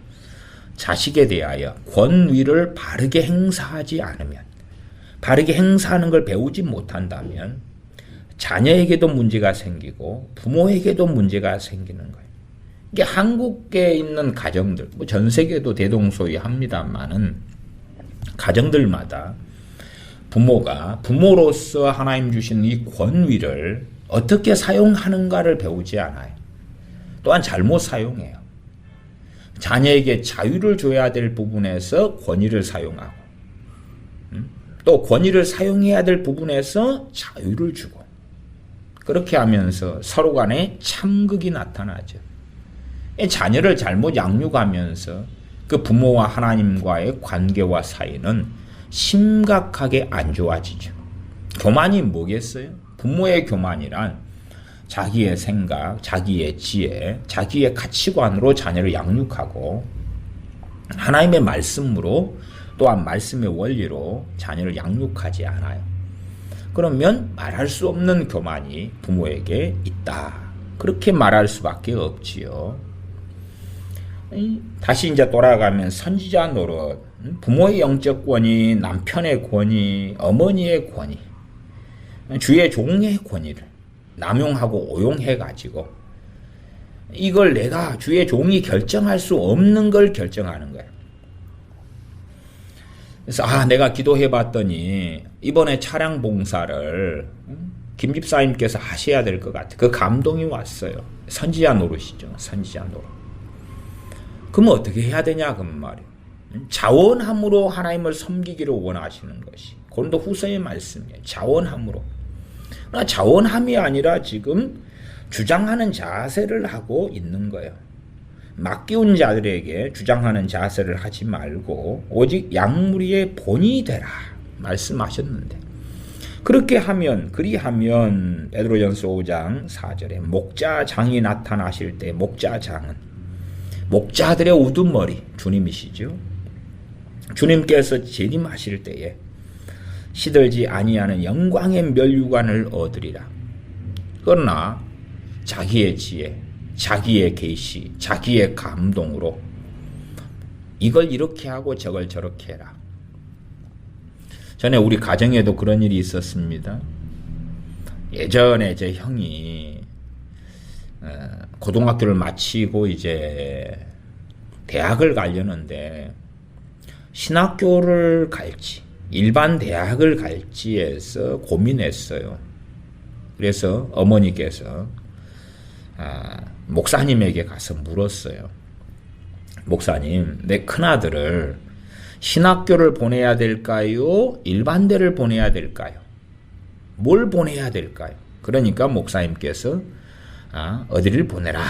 자식에 대하여 권위를 바르게 행사하지 않으면 바르게 행사하는 걸 배우지 못한다면 자녀에게도 문제가 생기고 부모에게도 문제가 생기는 거예요. 이게 한국에 있는 가정들, 뭐 전 세계도 대동소이합니다만은 가정들마다 부모가 부모로서 하나님 주신 이 권위를 어떻게 사용하는가를 배우지 않아요. 또한 잘못 사용해요. 자녀에게 자유를 줘야 될 부분에서 권위를 사용하고 또 권위를 사용해야 될 부분에서 자유를 주고 그렇게 하면서 서로 간에 참극이 나타나죠. 자녀를 잘못 양육하면서 그 부모와 하나님과의 관계와 사이는 심각하게 안 좋아지죠. 교만이 뭐겠어요? 부모의 교만이란 자기의 생각, 자기의 지혜, 자기의 가치관으로 자녀를 양육하고 하나님의 말씀으로 또한 말씀의 원리로 자녀를 양육하지 않아요. 그러면 말할 수 없는 교만이 부모에게 있다. 그렇게 말할 수밖에 없지요. 다시 이제 돌아가면 선지자 노릇, 부모의 영적 권위, 남편의 권위, 어머니의 권위, 주의 종의 권위를 남용하고 오용해가지고 이걸 내가 주의 종이 결정할 수 없는 걸 결정하는 거예요. 그래서 내가 기도해봤더니 이번에 차량 봉사를 김 집사님께서 하셔야 될 것 같아. 그 감동이 왔어요. 선지자 노릇이죠. 선지자 노릇. 그러면 어떻게 해야 되냐 그 말이에요. 자원함으로 하나님을 섬기기를 원하시는 것이 고린도 후서의 말씀이에요. 자원함으로. 그러나 자원함이 아니라 지금 주장하는 자세를 하고 있는 거예요. 맡기운 자들에게 주장하는 자세를 하지 말고 오직 양무리의 본이 되라 말씀하셨는데, 그리하면 베드로전서 5장 4절에 목자장이 나타나실 때, 목자장은 목자들의 우두머리 주님이시죠. 주님께서 재림하실 때에 시들지 아니하는 영광의 멸류관을 얻으리라. 그러나 자기의 지혜, 자기의 계시, 자기의 감동으로 이걸 이렇게 하고 저걸 저렇게 해라. 전에 우리 가정에도 그런 일이 있었습니다. 예전에 제 형이 고등학교를 마치고 이제 대학을 가려는데 신학교를 갈지 일반 대학을 갈지 해서 고민했어요. 그래서 어머니께서 목사님에게 가서 물었어요. 목사님, 내 큰아들을 신학교를 보내야 될까요? 일반대를 보내야 될까요? 뭘 보내야 될까요? 그러니까 목사님께서 어디를 보내라.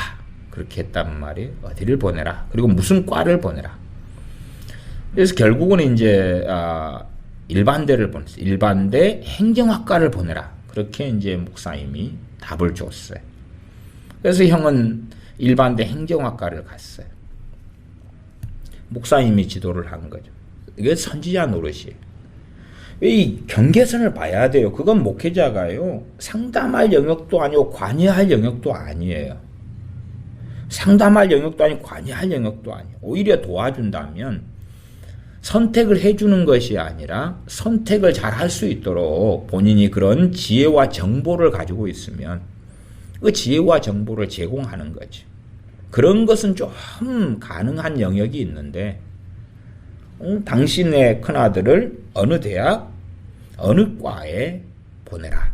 그렇게 했단 말이에요. 어디를 보내라. 그리고 무슨 과를 보내라. 그래서 결국은 이제 일반대를 보냈어요. 일반대 행정학과를 보내라. 그렇게 이제 목사님이 답을 줬어요. 그래서 형은 일반대 행정학과를 갔어요. 목사님이 지도를 한 거죠. 이게 선지자 노릇이에요. 이 경계선을 봐야 돼요. 그건 목회자가요, 상담할 영역도 아니고 관여할 영역도 아니에요. 상담할 영역도 아니고 관여할 영역도 아니에요. 오히려 도와준다면 선택을 해주는 것이 아니라 선택을 잘 할 수 있도록 본인이 그런 지혜와 정보를 가지고 있으면 그 지혜와 정보를 제공하는 거죠. 그런 것은 좀 가능한 영역이 있는데 당신의 큰아들을 어느 대학, 어느 과에 보내라.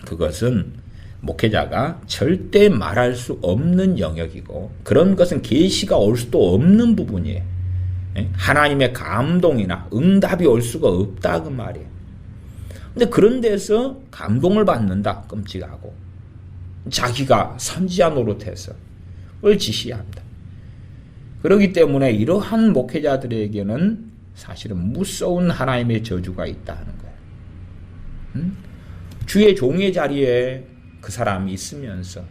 그것은 목회자가 절대 말할 수 없는 영역이고 그런 것은 계시가 올 수도 없는 부분이에요. 하나님의 감동이나 응답이 올 수가 없다 그 말이에요. 근데 그런 데서 감동을 받는다 끔찍하고 자기가 선지자 노릇해서 그걸 지시합니다. 그렇기 때문에 이러한 목회자들에게는 사실은 무서운 하나님의 저주가 있다 하는 거예요. 주의 종의 자리에 그 사람이 있으면서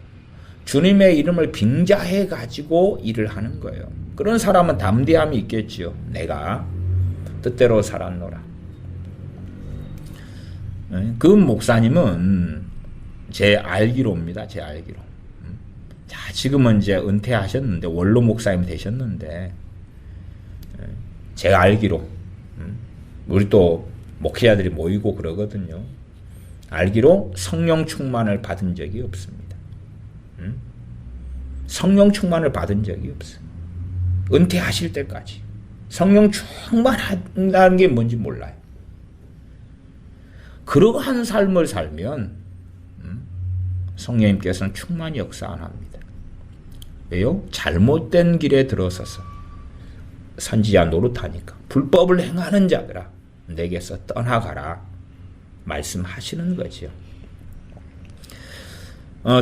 주님의 이름을 빙자해 가지고 일을 하는 거예요. 그런 사람은 담대함이 있겠지요. 내가 뜻대로 살았노라. 그 목사님은 제 알기로입니다. 제 알기로. 자, 지금은 이제 은퇴하셨는데 원로 목사님 되셨는데 제가 알기로 우리 또 목회자들이 모이고 그러거든요. 알기로 성령 충만을 받은 적이 없습니다. 성령 충만을 받은 적이 없어요. 은퇴하실 때까지 성령 충만한다는 게 뭔지 몰라요. 그러한 삶을 살면 성령님께서는 충만히 역사 안 합니다. 왜요? 잘못된 길에 들어서서 선지자 노릇하니까 불법을 행하는 자들아 내게서 떠나가라 말씀하시는 거죠.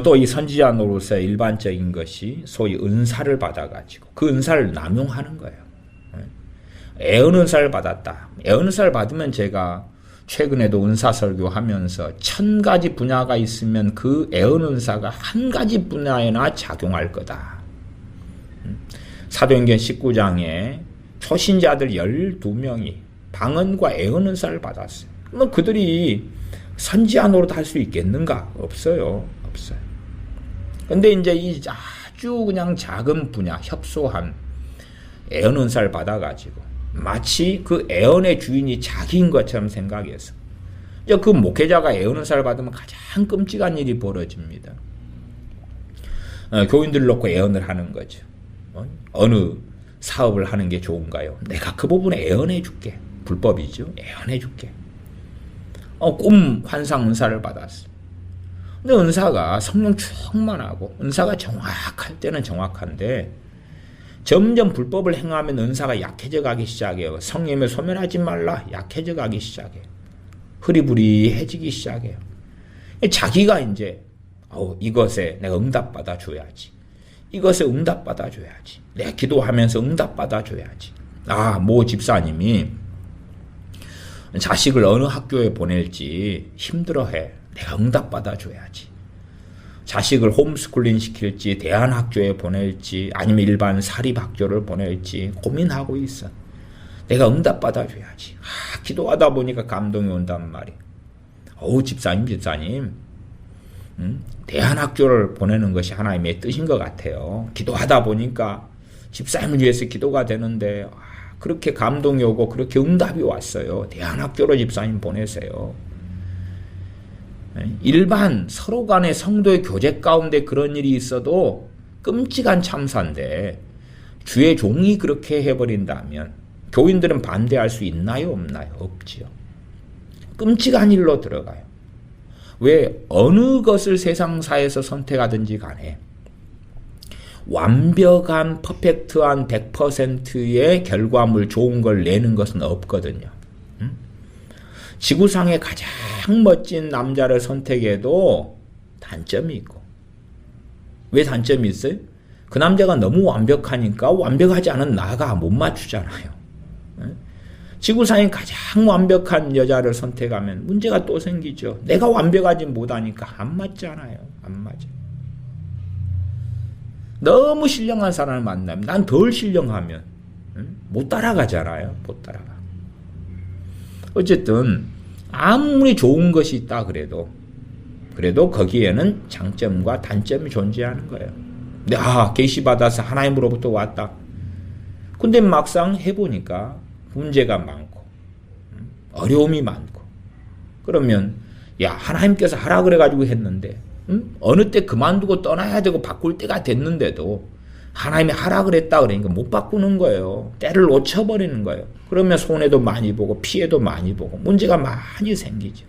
또 이 선지자 노릇의 일반적인 것이 소위 은사를 받아가지고 그 은사를 남용하는 거예요. 애언 은사를 받았다. 애언 은사를 받으면 제가 최근에도 은사 설교하면서 1000가지 분야가 있으면 그 애언 은사가 한 가지 분야에나 작용할 거다. 사도행전 19장에 초신자들 12명이 방언과 애언 은사를 받았어요. 그러면 그들이 선지자 노릇 할 수 있겠는가? 없어요. 없어요. 근데 이제 이 아주 그냥 작은 분야, 협소한 애언 은사를 받아가지고 마치 그 애언의 주인이 자기인 것처럼 생각해서 그 목회자가 애언 은사를 받으면 가장 끔찍한 일이 벌어집니다. 교인들을 놓고 애언을 하는 거죠. 어느 사업을 하는 게 좋은가요? 내가 그 부분에 애언해 줄게. 불법이죠. 애언해 줄게. 꿈 환상 은사를 받았어. 근데 은사가 성령 충만하고 은사가 정확할 때는 정확한데 점점 불법을 행하면 은사가 약해져 가기 시작해요. 성령에 소멸하지 말라. 약해져 가기 시작해요. 흐리부리해지기 시작해요. 자기가 이제 이것에 내가 응답받아 줘야지. 이것에 응답받아 줘야지. 내가 기도하면서 응답받아 줘야지. 모 집사님이 자식을 어느 학교에 보낼지 힘들어해. 내가 응답받아 줘야지. 자식을 홈스쿨링 시킬지 대안학교에 보낼지 아니면 일반 사립학교를 보낼지 고민하고 있어. 내가 응답받아 줘야지. 기도하다 보니까 감동이 온단 말이야. 집사님. 대안학교를 보내는 것이 하나님의 뜻인 것 같아요. 기도하다 보니까 집사님을 위해서 기도가 되는데 그렇게 감동이 오고 그렇게 응답이 왔어요. 대안학교로 집사님 보내세요. 일반 서로 간의 성도의 교제 가운데 그런 일이 있어도 끔찍한 참사인데 주의 종이 그렇게 해버린다면 교인들은 반대할 수 있나요? 없나요? 없지요. 끔찍한 일로 들어가요. 왜 어느 것을 세상사에서 선택하든지 간에 완벽한 퍼펙트한 100%의 결과물 좋은 걸 내는 것은 없거든요. 지구상의 가장 멋진 남자를 선택해도 단점이 있고. 왜 단점이 있어요? 그 남자가 너무 완벽하니까 완벽하지 않은 나가 못 맞추잖아요. 지구상의 가장 완벽한 여자를 선택하면 문제가 또 생기죠. 내가 완벽하지 못하니까 안 맞잖아요. 안 맞아. 너무 신령한 사람을 만나면 난 덜 신령하면 못 따라가잖아요. 못 따라가. 어쨌든 아무리 좋은 것이 있다 그래도 거기에는 장점과 단점이 존재하는 거예요. 근데 계시받아서 하나님으로부터 왔다. 근데 막상 해보니까 문제가 많고 어려움이 많고 그러면 하나님께서 하라 그래가지고 했는데 어느 때 그만두고 떠나야 되고 바꿀 때가 됐는데도 하나님이 하라 그랬다 그러니까 못 바꾸는 거예요. 때를 놓쳐버리는 거예요. 그러면 손해도 많이 보고 피해도 많이 보고 문제가 많이 생기죠.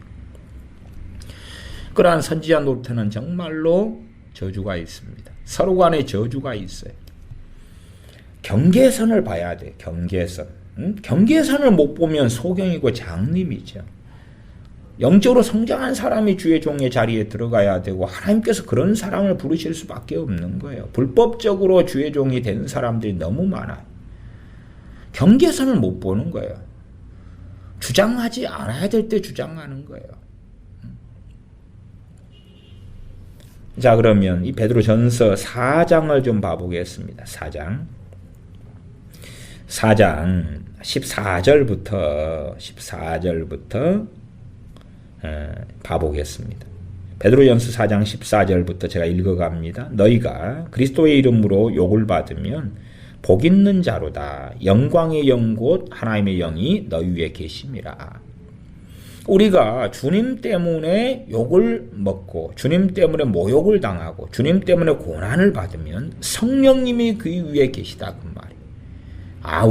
그러한 선지자 노릇에는 정말로 저주가 있습니다. 서로 간에 저주가 있어요. 경계선을 봐야 돼. 경계선. 경계선을 못 보면 소경이고 장님이죠. 영적으로 성장한 사람이 주의 종의 자리에 들어가야 되고 하나님께서 그런 사람을 부르실 수밖에 없는 거예요. 불법적으로 주의 종이 된 사람들이 너무 많아요. 경계선을 못 보는 거예요. 주장하지 않아야 될 때 주장하는 거예요. 자, 그러면 이 베드로전서 4장을 좀 봐보겠습니다. 4장 14절부터 봐보겠습니다. 베드로전서 4장 14절부터 제가 읽어갑니다. 너희가 그리스도의 이름으로 욕을 받으면 복 있는 자로다. 영광의 영 곧 하나님의 영이 너희 위에 계심이라. 우리가 주님 때문에 욕을 먹고 주님 때문에 모욕을 당하고 주님 때문에 고난을 받으면 성령님이 그 위에 계시다 그 말이에요.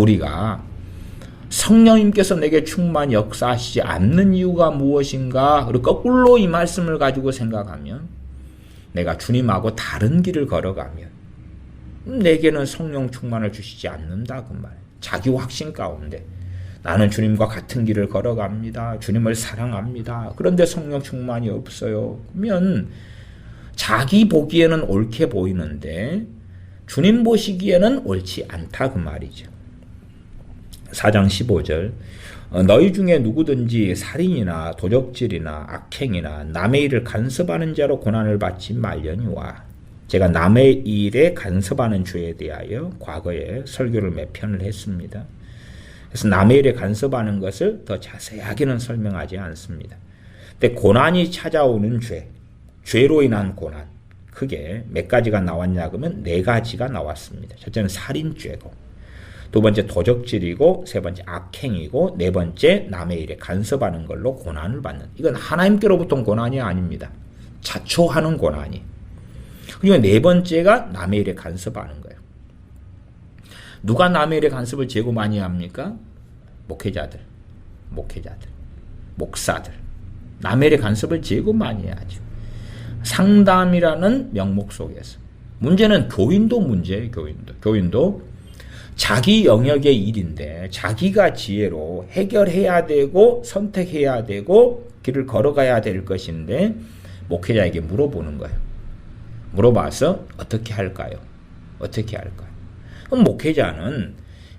우리가 성령님께서 내게 충만히 역사하시지 않는 이유가 무엇인가? 그리고 거꾸로 이 말씀을 가지고 생각하면 내가 주님하고 다른 길을 걸어가면 내게는 성령 충만을 주시지 않는다 그 말이에요. 자기 확신 가운데 나는 주님과 같은 길을 걸어갑니다. 주님을 사랑합니다. 그런데 성령 충만이 없어요. 그러면 자기 보기에는 옳게 보이는데 주님 보시기에는 옳지 않다 그 말이죠. 4장 15절 너희 중에 누구든지 살인이나 도적질이나 악행이나 남의 일을 간섭하는 자로 고난을 받지 말려니와. 제가 남의 일에 간섭하는 죄에 대하여 과거에 설교를 몇 편을 했습니다. 그래서 남의 일에 간섭하는 것을 더 자세하게는 설명하지 않습니다. 근데 고난이 찾아오는 죄로 인한 고난, 크게 몇 가지가 나왔냐 그러면 4가지가 나왔습니다. 첫째는 살인죄고, 두 번째 도적질이고, 세 번째 악행이고, 네 번째 남의 일에 간섭하는 걸로 고난을 받는. 이건 하나님께로부터 고난이 아닙니다. 자초하는 고난이. 그리고 네 번째가 남의 일에 간섭하는 거예요. 누가 남의 일에 간섭을 제일 많이 합니까? 목회자들, 목사들. 남의 일에 간섭을 제일 많이 하죠. 상담이라는 명목 속에서. 문제는 교인도 문제예요. 교인도 자기 영역의 일인데 자기가 지혜로 해결해야 되고 선택해야 되고 길을 걸어가야 될 것인데 목회자에게 물어보는 거예요. 물어봐서 어떻게 할까요? 그럼 목회자는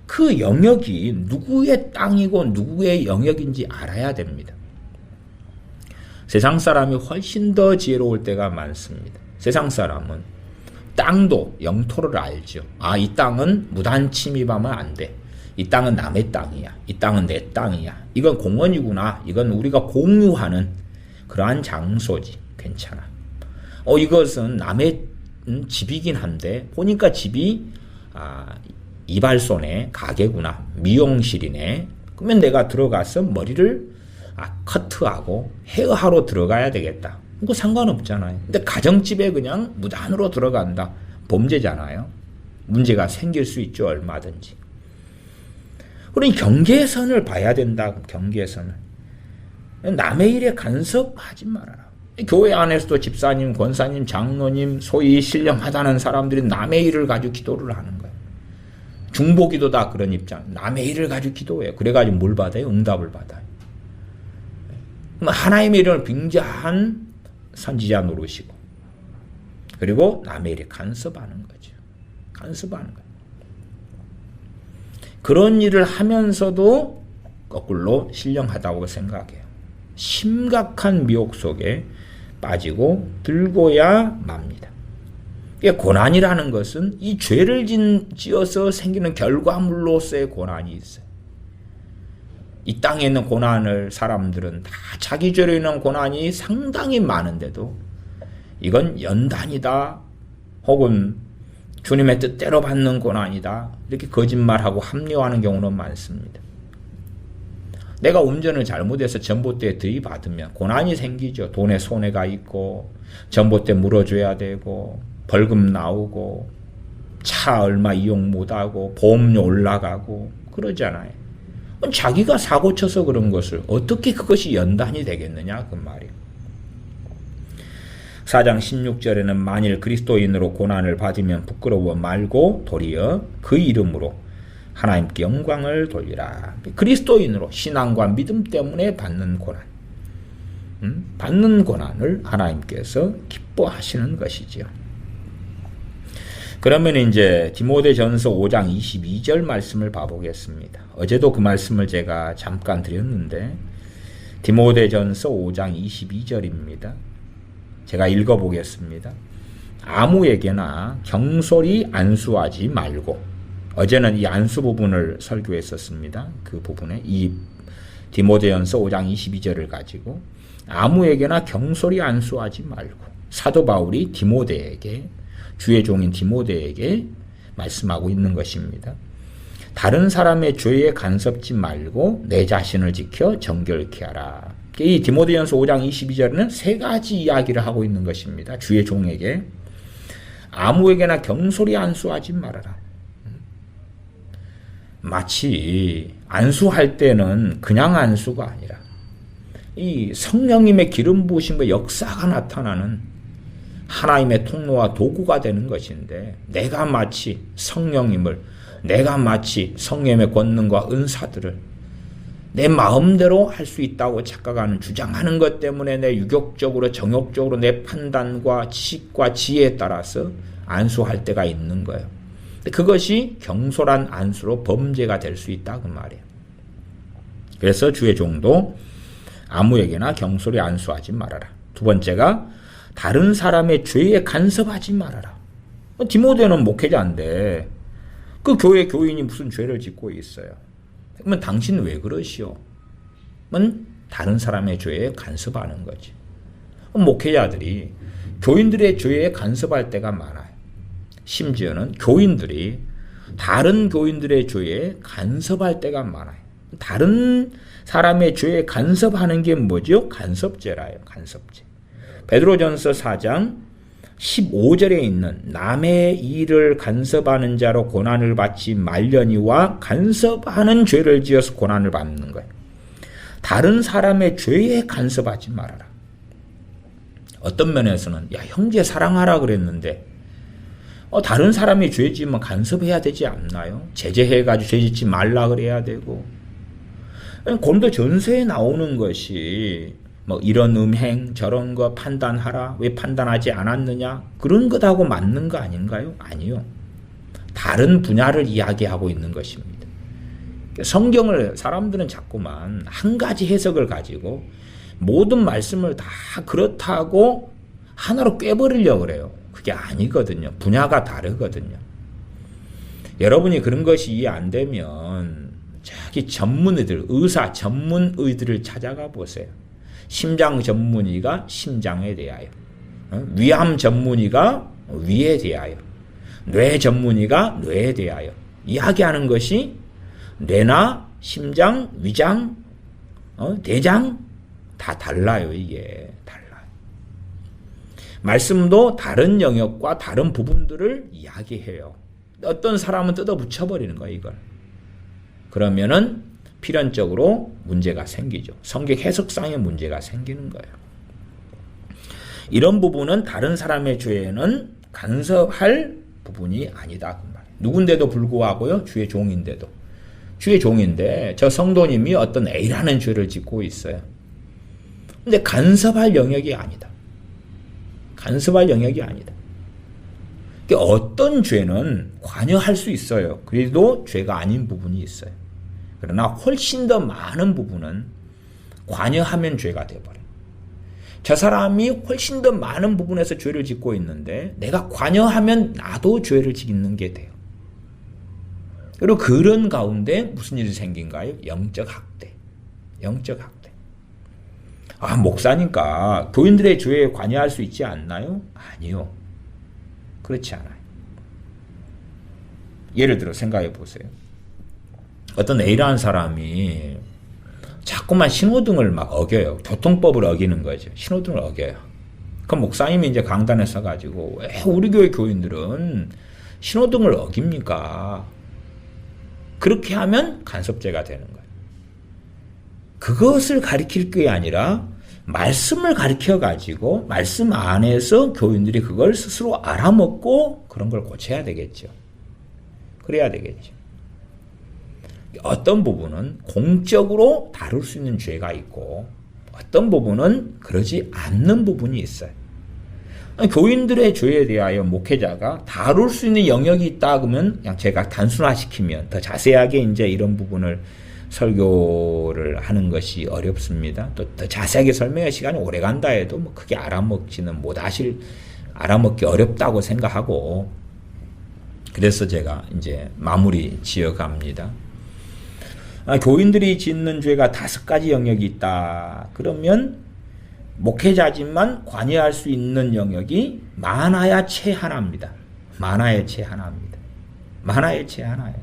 그 영역이 누구의 땅이고 누구의 영역인지 알아야 됩니다. 세상 사람이 훨씬 더 지혜로울 때가 많습니다. 세상 사람은 땅도 영토를 알죠. 이 땅은 무단 침입하면 안 돼. 이 땅은 남의 땅이야. 이 땅은 내 땅이야. 이건 공원이구나. 이건 우리가 공유하는 그러한 장소지. 괜찮아. 이것은 남의 집이긴 한데 보니까 집이 이발소네, 가게구나, 미용실이네. 그러면 내가 들어가서 머리를 커트하고 헤어하러 들어가야 되겠다. 그거 상관없잖아요. 근데 가정집에 그냥 무단으로 들어간다. 범죄잖아요. 문제가 생길 수 있죠. 얼마든지. 그러니 경계선을 봐야 된다. 경계선을. 남의 일에 간섭하지 말아라. 교회 안에서도 집사님, 권사님, 장로님, 소위 신령하다는 사람들이 남의 일을 가지고 기도를 하는 거예요. 중보기도 다 그런 입장. 남의 일을 가지고 기도해요. 그래가지고 뭘 받아요? 응답을 받아요. 하나님의 이름을 빙자한 선지자 노릇이고, 그리고 남의 일에 간섭하는 거죠. 간섭하는 거예요. 그런 일을 하면서도 거꾸로 신령하다고 생각해요. 심각한 미혹 속에 빠지고 들고야 맙니다. 고난이라는 것은 이 죄를 지어서 생기는 결과물로서의 고난이 있어요. 이 땅에 있는 고난을 사람들은 다 자기 죄로 인한 고난이 상당히 많은데도 이건 연단이다 혹은 주님의 뜻대로 받는 고난이다 이렇게 거짓말하고 합리화하는 경우는 많습니다. 내가 운전을 잘못해서 전봇대에 들이받으면 고난이 생기죠. 돈에 손해가 있고 전봇대 물어줘야 되고 벌금 나오고 차 얼마 이용 못하고 보험료 올라가고 그러잖아요. 자기가 사고 쳐서 그런 것을 어떻게 그것이 연단이 되겠느냐 그 말이에요. 4장 16절에는 만일 그리스도인으로 고난을 받으면 부끄러워 말고 도리어 그 이름으로 하나님께 영광을 돌리라. 그리스도인으로 신앙과 믿음 때문에 받는 고난, 받는 고난을 하나님께서 기뻐하시는 것이지요. 그러면 이제 디모데전서 5장 22절 말씀을 봐보겠습니다. 어제도 그 말씀을 제가 잠깐 드렸는데 디모데전서 5장 22절입니다. 제가 읽어보겠습니다. 아무에게나 경솔히 안수하지 말고, 어제는 이 안수 부분을 설교했었습니다. 그 부분에 이 디모데전서 5장 22절을 가지고 아무에게나 경솔히 안수하지 말고, 사도 바울이 디모데에게, 주의 종인 디모데에게 말씀하고 있는 것입니다. 다른 사람의 죄에 간섭지 말고 내 자신을 지켜 정결케 하라. 이 디모데전서 5장 22절에는 3가지 이야기를 하고 있는 것입니다. 주의 종에게 아무에게나 경솔히 안수하지 말아라. 마치 안수할 때는 그냥 안수가 아니라 이 성령님의 기름 부으심과 역사가 나타나는 하나님의 통로와 도구가 되는 것인데, 내가 마치 성령님을, 내가 마치 성령의 권능과 은사들을 내 마음대로 할 수 있다고 착각하는, 주장하는 것 때문에 내 유격적으로 정욕적으로 내 판단과 지식과 지혜에 따라서 안수할 때가 있는 거예요. 그것이 경솔한 안수로 범죄가 될 수 있다 그 말이에요. 그래서 주의 종도 아무에게나 경솔히 안수하지 말아라. 두 번째가 다른 사람의 죄에 간섭하지 말아라. 디모데는 목회자인데 그 교회 교인이 무슨 죄를 짓고 있어요. 그러면 당신 왜 그러시오? 은 다른 사람의 죄에 간섭하는 거지. 목회자들이 교인들의 죄에 간섭할 때가 많아요. 심지어는 교인들이 다른 교인들의 죄에 간섭할 때가 많아요. 다른 사람의 죄에 간섭하는 게 뭐죠? 간섭죄라요. 간섭죄. 베드로전서 4장 15절에 있는 남의 일을 간섭하는 자로 고난을 받지 말려니와 간섭하는 죄를 지어서 고난을 받는 거예요. 다른 사람의 죄에 간섭하지 말아라. 어떤 면에서는 야 형제 사랑하라 그랬는데 다른 사람이 죄 지으면 간섭해야 되지 않나요? 제재해가지고 죄 짓지 말라 그래야 되고 곰도 전서에 나오는 것이 뭐 이런 음행 저런 거 판단하라 왜 판단하지 않았느냐 그런 것하고 맞는 거 아닌가요? 아니요. 다른 분야를 이야기하고 있는 것입니다. 성경을 사람들은 자꾸만 한 가지 해석을 가지고 모든 말씀을 다 그렇다고 하나로 꿰버리려고 그래요. 그게 아니거든요. 분야가 다르거든요. 여러분이 그런 것이 이해 안 되면 저기 전문의들, 의사 전문의들을 찾아가 보세요. 심장 전문의가 심장에 대하여, 위암 전문의가 위에 대하여, 뇌 전문의가 뇌에 대하여 이야기하는 것이 뇌나 심장, 위장, 대장 다 달라요. 이게 달라요. 말씀도 다른 영역과 다른 부분들을 이야기해요. 어떤 사람은 뜯어 붙여버리는 거예요. 이걸. 그러면은 필연적으로 문제가 생기죠. 성경 해석상의 문제가 생기는 거예요. 이런 부분은 다른 사람의 죄에는 간섭할 부분이 아니다. 그 말이에요. 누군데도 불구하고요. 주의 종인데도. 주의 종인데 저 성도님이 어떤 A라는 죄를 짓고 있어요. 근데 간섭할 영역이 아니다. 간섭할 영역이 아니다. 어떤 죄는 관여할 수 있어요. 그래도 죄가 아닌 부분이 있어요. 그러나 훨씬 더 많은 부분은 관여하면 죄가 되어버려요. 저 사람이 훨씬 더 많은 부분에서 죄를 짓고 있는데 내가 관여하면 나도 죄를 짓는 게 돼요. 그리고 그런 가운데 무슨 일이 생긴가요? 영적 학대. 영적 학대. 아, 목사니까 교인들의 죄에 관여할 수 있지 않나요? 아니요. 그렇지 않아요. 예를 들어 생각해 보세요. 어떤 A라는 사람이 자꾸만 신호등을 막 어겨요. 교통법을 어기는 거죠. 신호등을 어겨요. 그럼 목사님이 이제 강단에 서가지고 왜 우리 교회 교인들은 신호등을 어깁니까? 그렇게 하면 간섭죄가 되는 거예요. 그것을 가리킬 게 아니라 말씀을 가리켜가지고 말씀 안에서 교인들이 그걸 스스로 알아먹고 그런 걸 고쳐야 되겠죠. 그래야 되겠죠. 어떤 부분은 공적으로 다룰 수 있는 죄가 있고 어떤 부분은 그러지 않는 부분이 있어요. 교인들의 죄에 대하여 목회자가 다룰 수 있는 영역이 있다 그러면 그냥 제가 단순화시키면 더 자세하게 이제 이런 부분을 설교를 하는 것이 어렵습니다. 또 더 자세하게 설명할 시간이 오래 간다 해도 뭐 크게 알아먹지는 못하실, 알아먹기 어렵다고 생각하고 그래서 제가 이제 마무리 지어갑니다. 교인들이 짓는 죄가 5가지 영역이 있다. 그러면 목회자지만 관여할 수 있는 영역이 많아야 채 하나입니다. 많아야 채 하나입니다. 많아야 채 하나예요.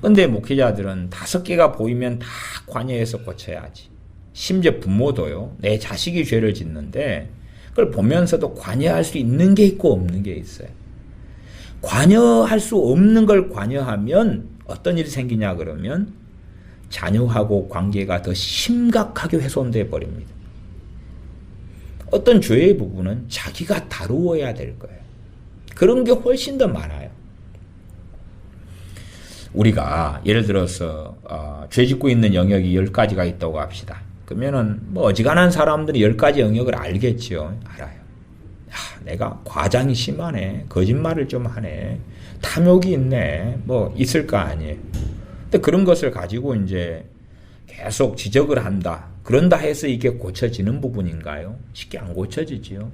근데 목회자들은 5개가 보이면 다 관여해서 고쳐야지. 심지어 부모도요. 내 자식이 죄를 짓는데 그걸 보면서도 관여할 수 있는 게 있고 없는 게 있어요. 관여할 수 없는 걸 관여하면 어떤 일이 생기냐 그러면 자녀하고 관계가 더 심각하게 훼손돼 버립니다. 어떤 죄의 부분은 자기가 다루어야 될 거예요. 그런 게 훨씬 더 많아요. 우리가 예를 들어서 죄 짓고 있는 영역이 10가지가 있다고 합시다. 그러면은 뭐 어지간한 사람들이 10가지 영역을 알겠지요. 알아요. 야, 내가 과장이 심하네. 거짓말을 좀 하네. 탐욕이 있네. 뭐 있을 거 아니에요. 근데 그런 것을 가지고 이제 계속 지적을 한다. 그런다 해서 이게 고쳐지는 부분인가요? 쉽게 안 고쳐지지요.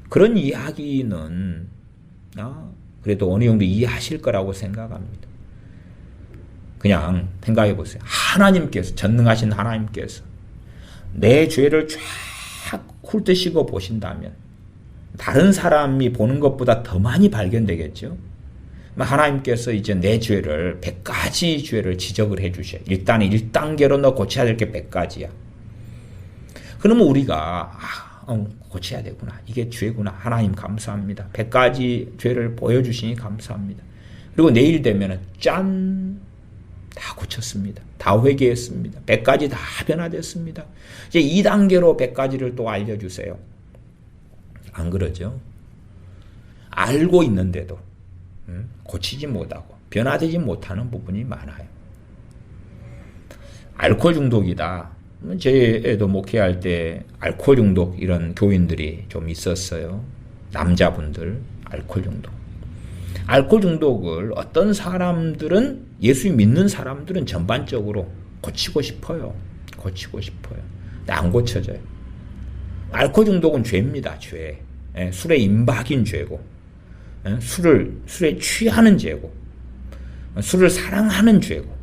그런 이야기는 그래도 어느 정도 이해하실 거라고 생각합니다. 그냥 생각해 보세요. 하나님께서, 전능하신 하나님께서 내 죄를 쫙 훑으시고 보신다면 다른 사람이 보는 것보다 더 많이 발견되겠죠. 하나님께서 이제 내 죄를 100가지 죄를 지적을 해 주셔요. 일단 1단계로 너 고쳐야 될 게 100가지야. 그러면 우리가 고쳐야 되구나. 이게 죄구나. 하나님 감사합니다. 100가지 죄를 보여주시니 감사합니다. 그리고 내일 되면은 짠! 다 고쳤습니다. 다 회개했습니다. 100가지 다 변화됐습니다. 이제 2단계로 100가지를 또 알려주세요. 안 그러죠? 알고 있는데도 고치지 못하고 변화되지 못하는 부분이 많아요. 알코올 중독이다. 제 애도 목회할 때 알코올 중독 이런 교인들이 좀 있었어요. 남자분들 알코올 중독. 알코올 중독을 어떤 사람들은 예수 믿는 사람들은 전반적으로 고치고 싶어요. 고치고 싶어요. 근데 안 고쳐져요. 알코올 중독은 죄입니다. 죄. 술에 임박인 죄고 술에 취하는 죄고 술을 사랑하는 죄고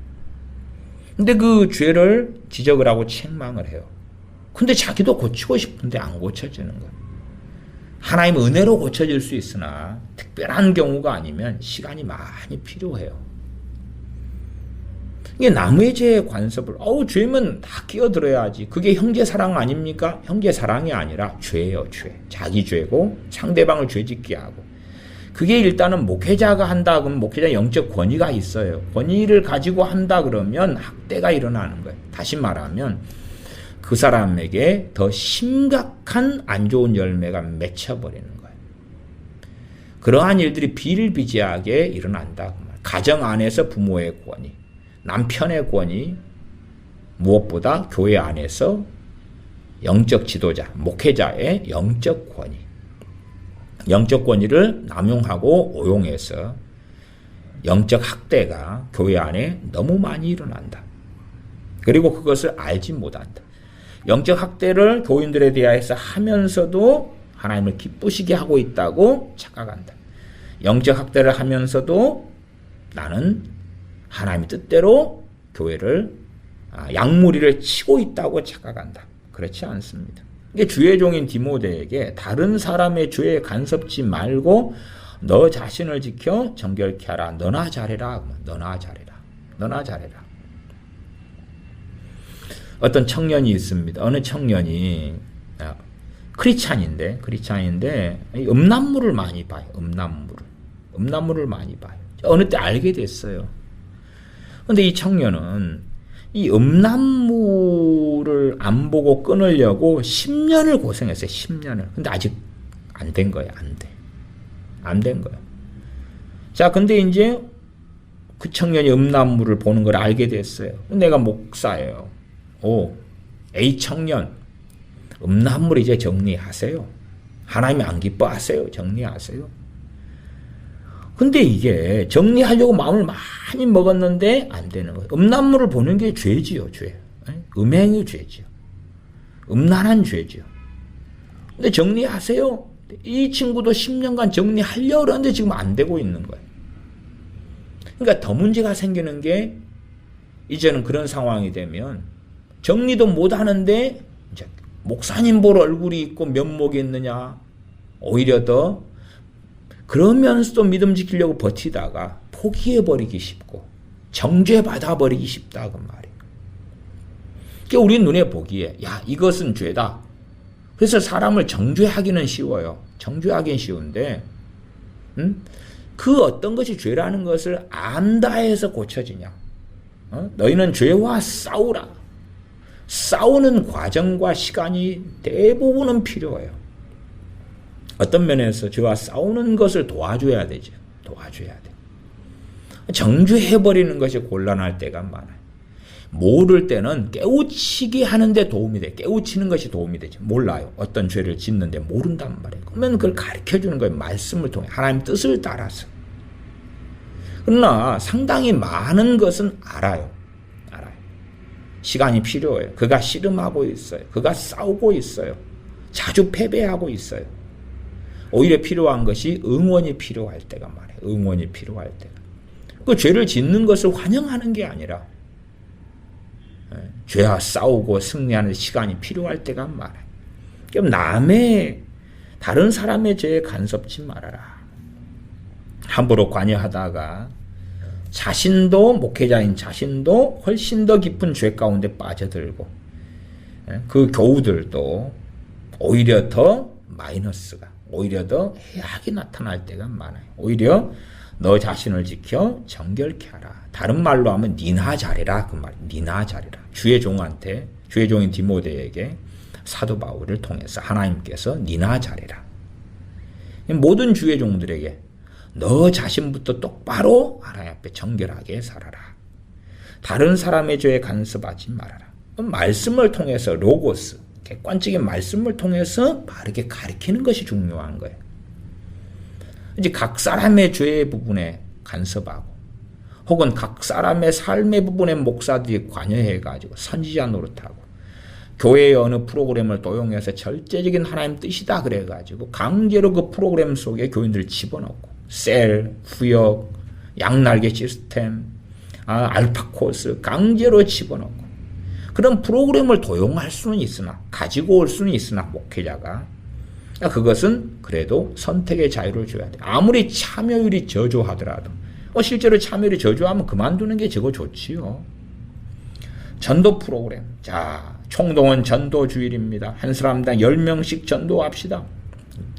근데 그 죄를 지적을 하고 책망을 해요. 근데 자기도 고치고 싶은데 안 고쳐지는 거예요. 하나님 은혜로 고쳐질 수 있으나 특별한 경우가 아니면 시간이 많이 필요해요. 이게 남의 죄에 관섭을 죄면 다 끼어들어야지. 그게 형제 사랑 아닙니까? 형제 사랑이 아니라 죄예요. 죄. 자기 죄고 상대방을 죄짓게 하고. 그게 일단은 목회자가 한다 그러면 목회자 영적 권위가 있어요. 권위를 가지고 한다 그러면 학대가 일어나는 거예요. 다시 말하면 그 사람에게 더 심각한 안 좋은 열매가 맺혀버리는 거예요. 그러한 일들이 비일비재하게 일어난다. 가정 안에서 부모의 권위, 남편의 권위, 무엇보다 교회 안에서 영적 지도자, 목회자의 영적 권위. 영적 권위를 남용하고 오용해서 영적 학대가 교회 안에 너무 많이 일어난다. 그리고 그것을 알지 못한다. 영적 학대를 교인들에 대해서 하면서도 하나님을 기쁘시게 하고 있다고 착각한다. 영적 학대를 하면서도 나는 하나님의 뜻대로 교회를 양무리를 치고 있다고 착각한다. 그렇지 않습니다. 이게 주의 종인 디모데에게 다른 사람의 죄에 간섭지 말고 너 자신을 지켜 정결케 하라. 너나 잘해라. 너나 잘해라. 너나 잘해라. 어떤 청년이 있습니다. 어느 청년이 크리스찬인데 음란물을 많이 봐요. 음란물을 많이 봐요. 어느 때 알게 됐어요. 그런데 이 청년은 이 음란물을 안 보고 끊으려고 10년을 고생했어요. 10년을. 근데 아직 안 된 거예요. 안 된 거예요. 자, 근데 이제 그 청년이 음란물을 보는 걸 알게 됐어요. 내가 목사예요. A 청년, 음란물 이제 정리하세요. 하나님이 안 기뻐하세요. 정리하세요. 근데 이게 정리하려고 마음을 많이 먹었는데 안 되는 거예요. 음란물을 보는 게 죄지요, 죄. 음행이 죄지요. 음란한 죄지요. 근데 정리하세요. 이 친구도 10년간 정리하려고 그러는데 지금 안 되고 있는 거예요. 그러니까 더 문제가 생기는 게 이제는 그런 상황이 되면 정리도 못 하는데 이제 목사님 볼 얼굴이 있고 면목이 있느냐. 오히려 더 그러면서도 믿음 지키려고 버티다가 포기해버리기 쉽고 정죄받아버리기 쉽다 그 말이에요. 그러니까 우리 눈에 보기에 이것은 죄다. 그래서 사람을 정죄하기는 쉬워요. 정죄하기는 쉬운데 그 어떤 것이 죄라는 것을 안다 해서 고쳐지냐. 너희는 죄와 싸우라. 싸우는 과정과 시간이 대부분은 필요해요. 어떤 면에서 죄와 싸우는 것을 도와줘야 되죠. 도와줘야 돼. 정죄해버리는 것이 곤란할 때가 많아요. 모를 때는 깨우치게 하는데 도움이 돼. 깨우치는 것이 도움이 되지. 몰라요. 어떤 죄를 짓는데 모른단 말이에요. 그러면 그걸 가르쳐주는 거예요. 말씀을 통해. 하나님 뜻을 따라서. 그러나 상당히 많은 것은 알아요. 시간이 필요해요. 그가 씨름하고 있어요. 그가 싸우고 있어요. 자주 패배하고 있어요. 오히려 필요한 것이 응원이 필요할 때가 많아요. 응원이 필요할 때가. 그 죄를 짓는 것을 환영하는 게 아니라 죄와 싸우고 승리하는 시간이 필요할 때가 많아요. 그럼 다른 사람의 죄에 간섭지 말아라. 함부로 관여하다가 목회자인 자신도 훨씬 더 깊은 죄 가운데 빠져들고 그 교우들도 오히려 더 마이너스가, 오히려 더 해악이 나타날 때가 많아요. 오히려 너 자신을 지켜 정결케 하라. 다른 말로 하면 니나 잘해라. 그 말, 니나 잘해라. 주의 종인 디모데에게 사도 바울을 통해서 하나님께서 니나 잘해라. 모든 주의 종들에게 너 자신부터 똑바로 하나님 앞에 정결하게 살아라. 다른 사람의 죄에 간섭하지 말아라. 말씀을 통해서 로고스, 객관적인 말씀을 통해서 바르게 가르치는 것이 중요한 거예요. 이제 각 사람의 죄의 부분에 간섭하고 혹은 각 사람의 삶의 부분에 목사들이 관여해가지고 선지자 노릇하고 교회의 어느 프로그램을 도용해서 절대적인 하나님 뜻이다 그래가지고 강제로 그 프로그램 속에 교인들을 집어넣고 셀, 후역, 양날개 시스템, 알파 코스 강제로 집어넣고 그런 프로그램을 도용할 수는 있으나 가지고 올 수는 있으나 목회자가 그것은 그래도 선택의 자유를 줘야 돼. 아무리 참여율이 저조하더라도 실제로 참여율이 저조하면 그만두는 게 저거 좋지요. 전도 프로그램. 자, 총동원 전도 주일입니다. 한 사람당 10명씩 전도합시다.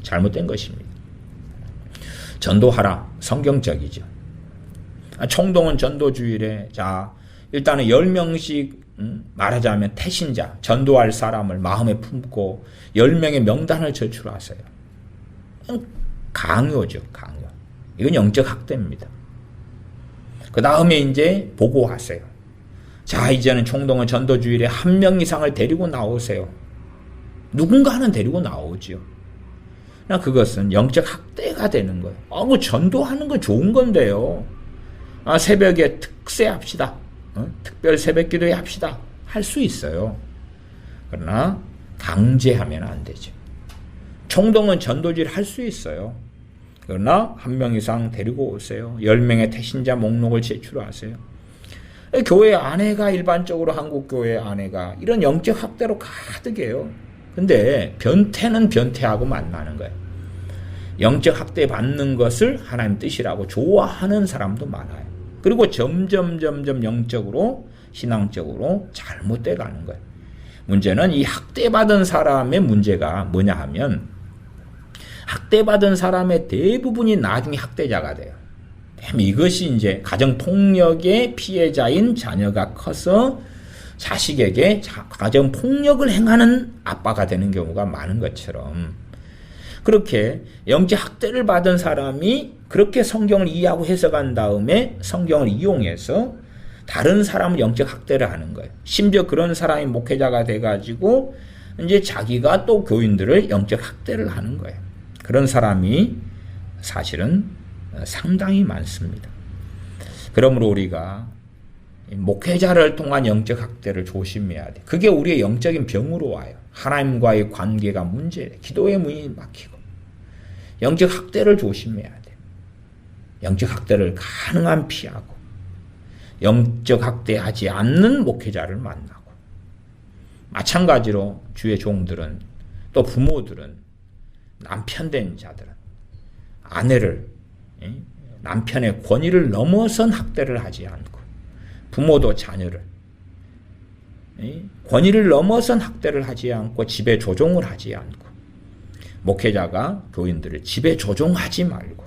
잘못된 것입니다. 전도하라. 성경적이죠. 총동원 전도 주일에 자, 일단은 10명씩 말하자면 태신자, 전도할 사람을 마음에 품고 10명의 명단을 제출하세요. 강요죠, 강요. 이건 영적 학대입니다. 그 다음에 이제 보고하세요. 자, 이제는 총동원 전도주일에 1명 이상을 데리고 나오세요. 누군가는 데리고 나오죠. 그것은 영적 학대가 되는 거예요. 뭐 전도하는 건 좋은 건데요. 새벽에 특세합시다. 특별 새벽 기도회 합시다. 할 수 있어요. 그러나 강제하면 안 되죠. 총동원 전도질 할 수 있어요. 그러나 1명 이상 데리고 오세요. 10명의 태신자 목록을 제출하세요. 교회 안에가 일반적으로 한국 교회 안에가 이런 영적 학대로 가득해요. 근데 변태는 변태하고 만나는 거예요. 영적 학대 받는 것을 하나님 뜻이라고 좋아하는 사람도 많아요. 그리고 점점 영적으로 신앙적으로 잘못돼 가는 거예요. 문제는 이 학대받은 사람의 문제가 뭐냐 하면 학대받은 사람의 대부분이 나중에 학대자가 돼요. 이것이 이제 가정폭력의 피해자인 자녀가 커서 자식에게 가정폭력을 행하는 아빠가 되는 경우가 많은 것처럼 그렇게 영적 학대를 받은 사람이 그렇게 성경을 이해하고 해석한 다음에 성경을 이용해서 다른 사람을 영적 학대를 하는 거예요. 심지어 그런 사람이 목회자가 돼가지고 이제 자기가 또 교인들을 영적 학대를 하는 거예요. 그런 사람이 사실은 상당히 많습니다. 그러므로 우리가 목회자를 통한 영적 학대를 조심해야 돼. 그게 우리의 영적인 병으로 와요. 하나님과의 관계가 문제래. 기도의 문이 막히고. 영적 학대를 조심해야 돼. 영적 학대를 가능한 피하고 영적 학대하지 않는 목회자를 만나고 마찬가지로 주의 종들은 또 부모들은 남편 된 자들은 아내를 남편의 권위를 넘어선 학대를 하지 않고 부모도 자녀를 권위를 넘어선 학대를 하지 않고 지배 조종을 하지 않고 목회자가 교인들을 지배 조종하지 말고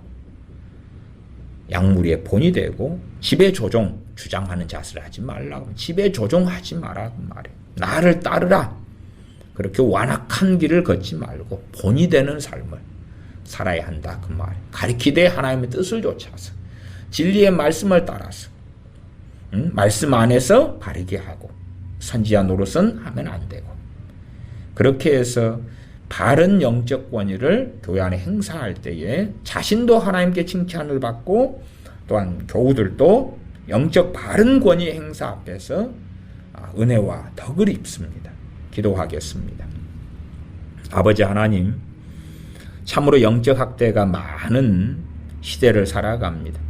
약물의 본이 되고 지배 조종 주장하는 자세를 하지 말라고 지배 조종하지 마라 그 말이에요. 나를 따르라. 그렇게 완악한 길을 걷지 말고 본이 되는 삶을 살아야 한다 그 말이에요. 가리키되 하나님의 뜻을 좇아서 진리의 말씀을 따라서 말씀 안에서 바르게 하고 선지자 노릇은 하면 안 되고 그렇게 해서 바른 영적 권위를 교회 안에 행사할 때에 자신도 하나님께 칭찬을 받고 또한 교우들도 영적 바른 권위 행사 앞에서 은혜와 덕을 입습니다. 기도하겠습니다. 아버지 하나님, 참으로 영적 학대가 많은 시대를 살아갑니다.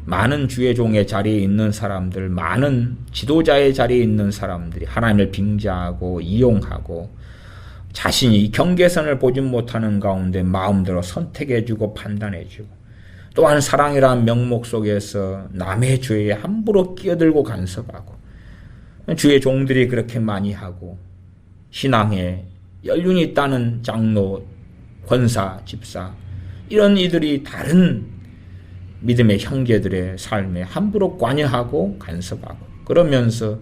많은 주의 종의 자리에 있는 사람들, 많은 지도자의 자리에 있는 사람들이 하나님을 빙자하고 이용하고 자신이 경계선을 보지 못하는 가운데 마음대로 선택해주고 판단해주고 또한 사랑이라는 명목 속에서 남의 죄에 함부로 끼어들고 간섭하고 주의 종들이 그렇게 많이 하고 신앙에 연륜이 있다는 장로, 권사, 집사 이런 이들이 다른 믿음의 형제들의 삶에 함부로 관여하고 간섭하고 그러면서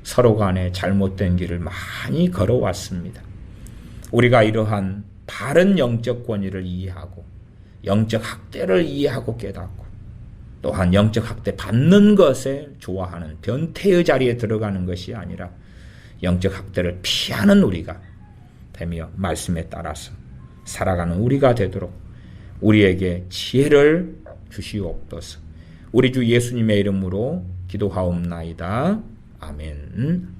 서로 간에 잘못된 길을 많이 걸어왔습니다. 우리가 이러한 바른 영적 권위를 이해하고 영적 학대를 이해하고 깨닫고 또한 영적 학대 받는 것에 좋아하는 변태의 자리에 들어가는 것이 아니라 영적 학대를 피하는 우리가 되며 말씀에 따라서 살아가는 우리가 되도록 우리에게 지혜를 주시옵소서. 우리 주 예수님의 이름으로 기도하옵나이다. 아멘.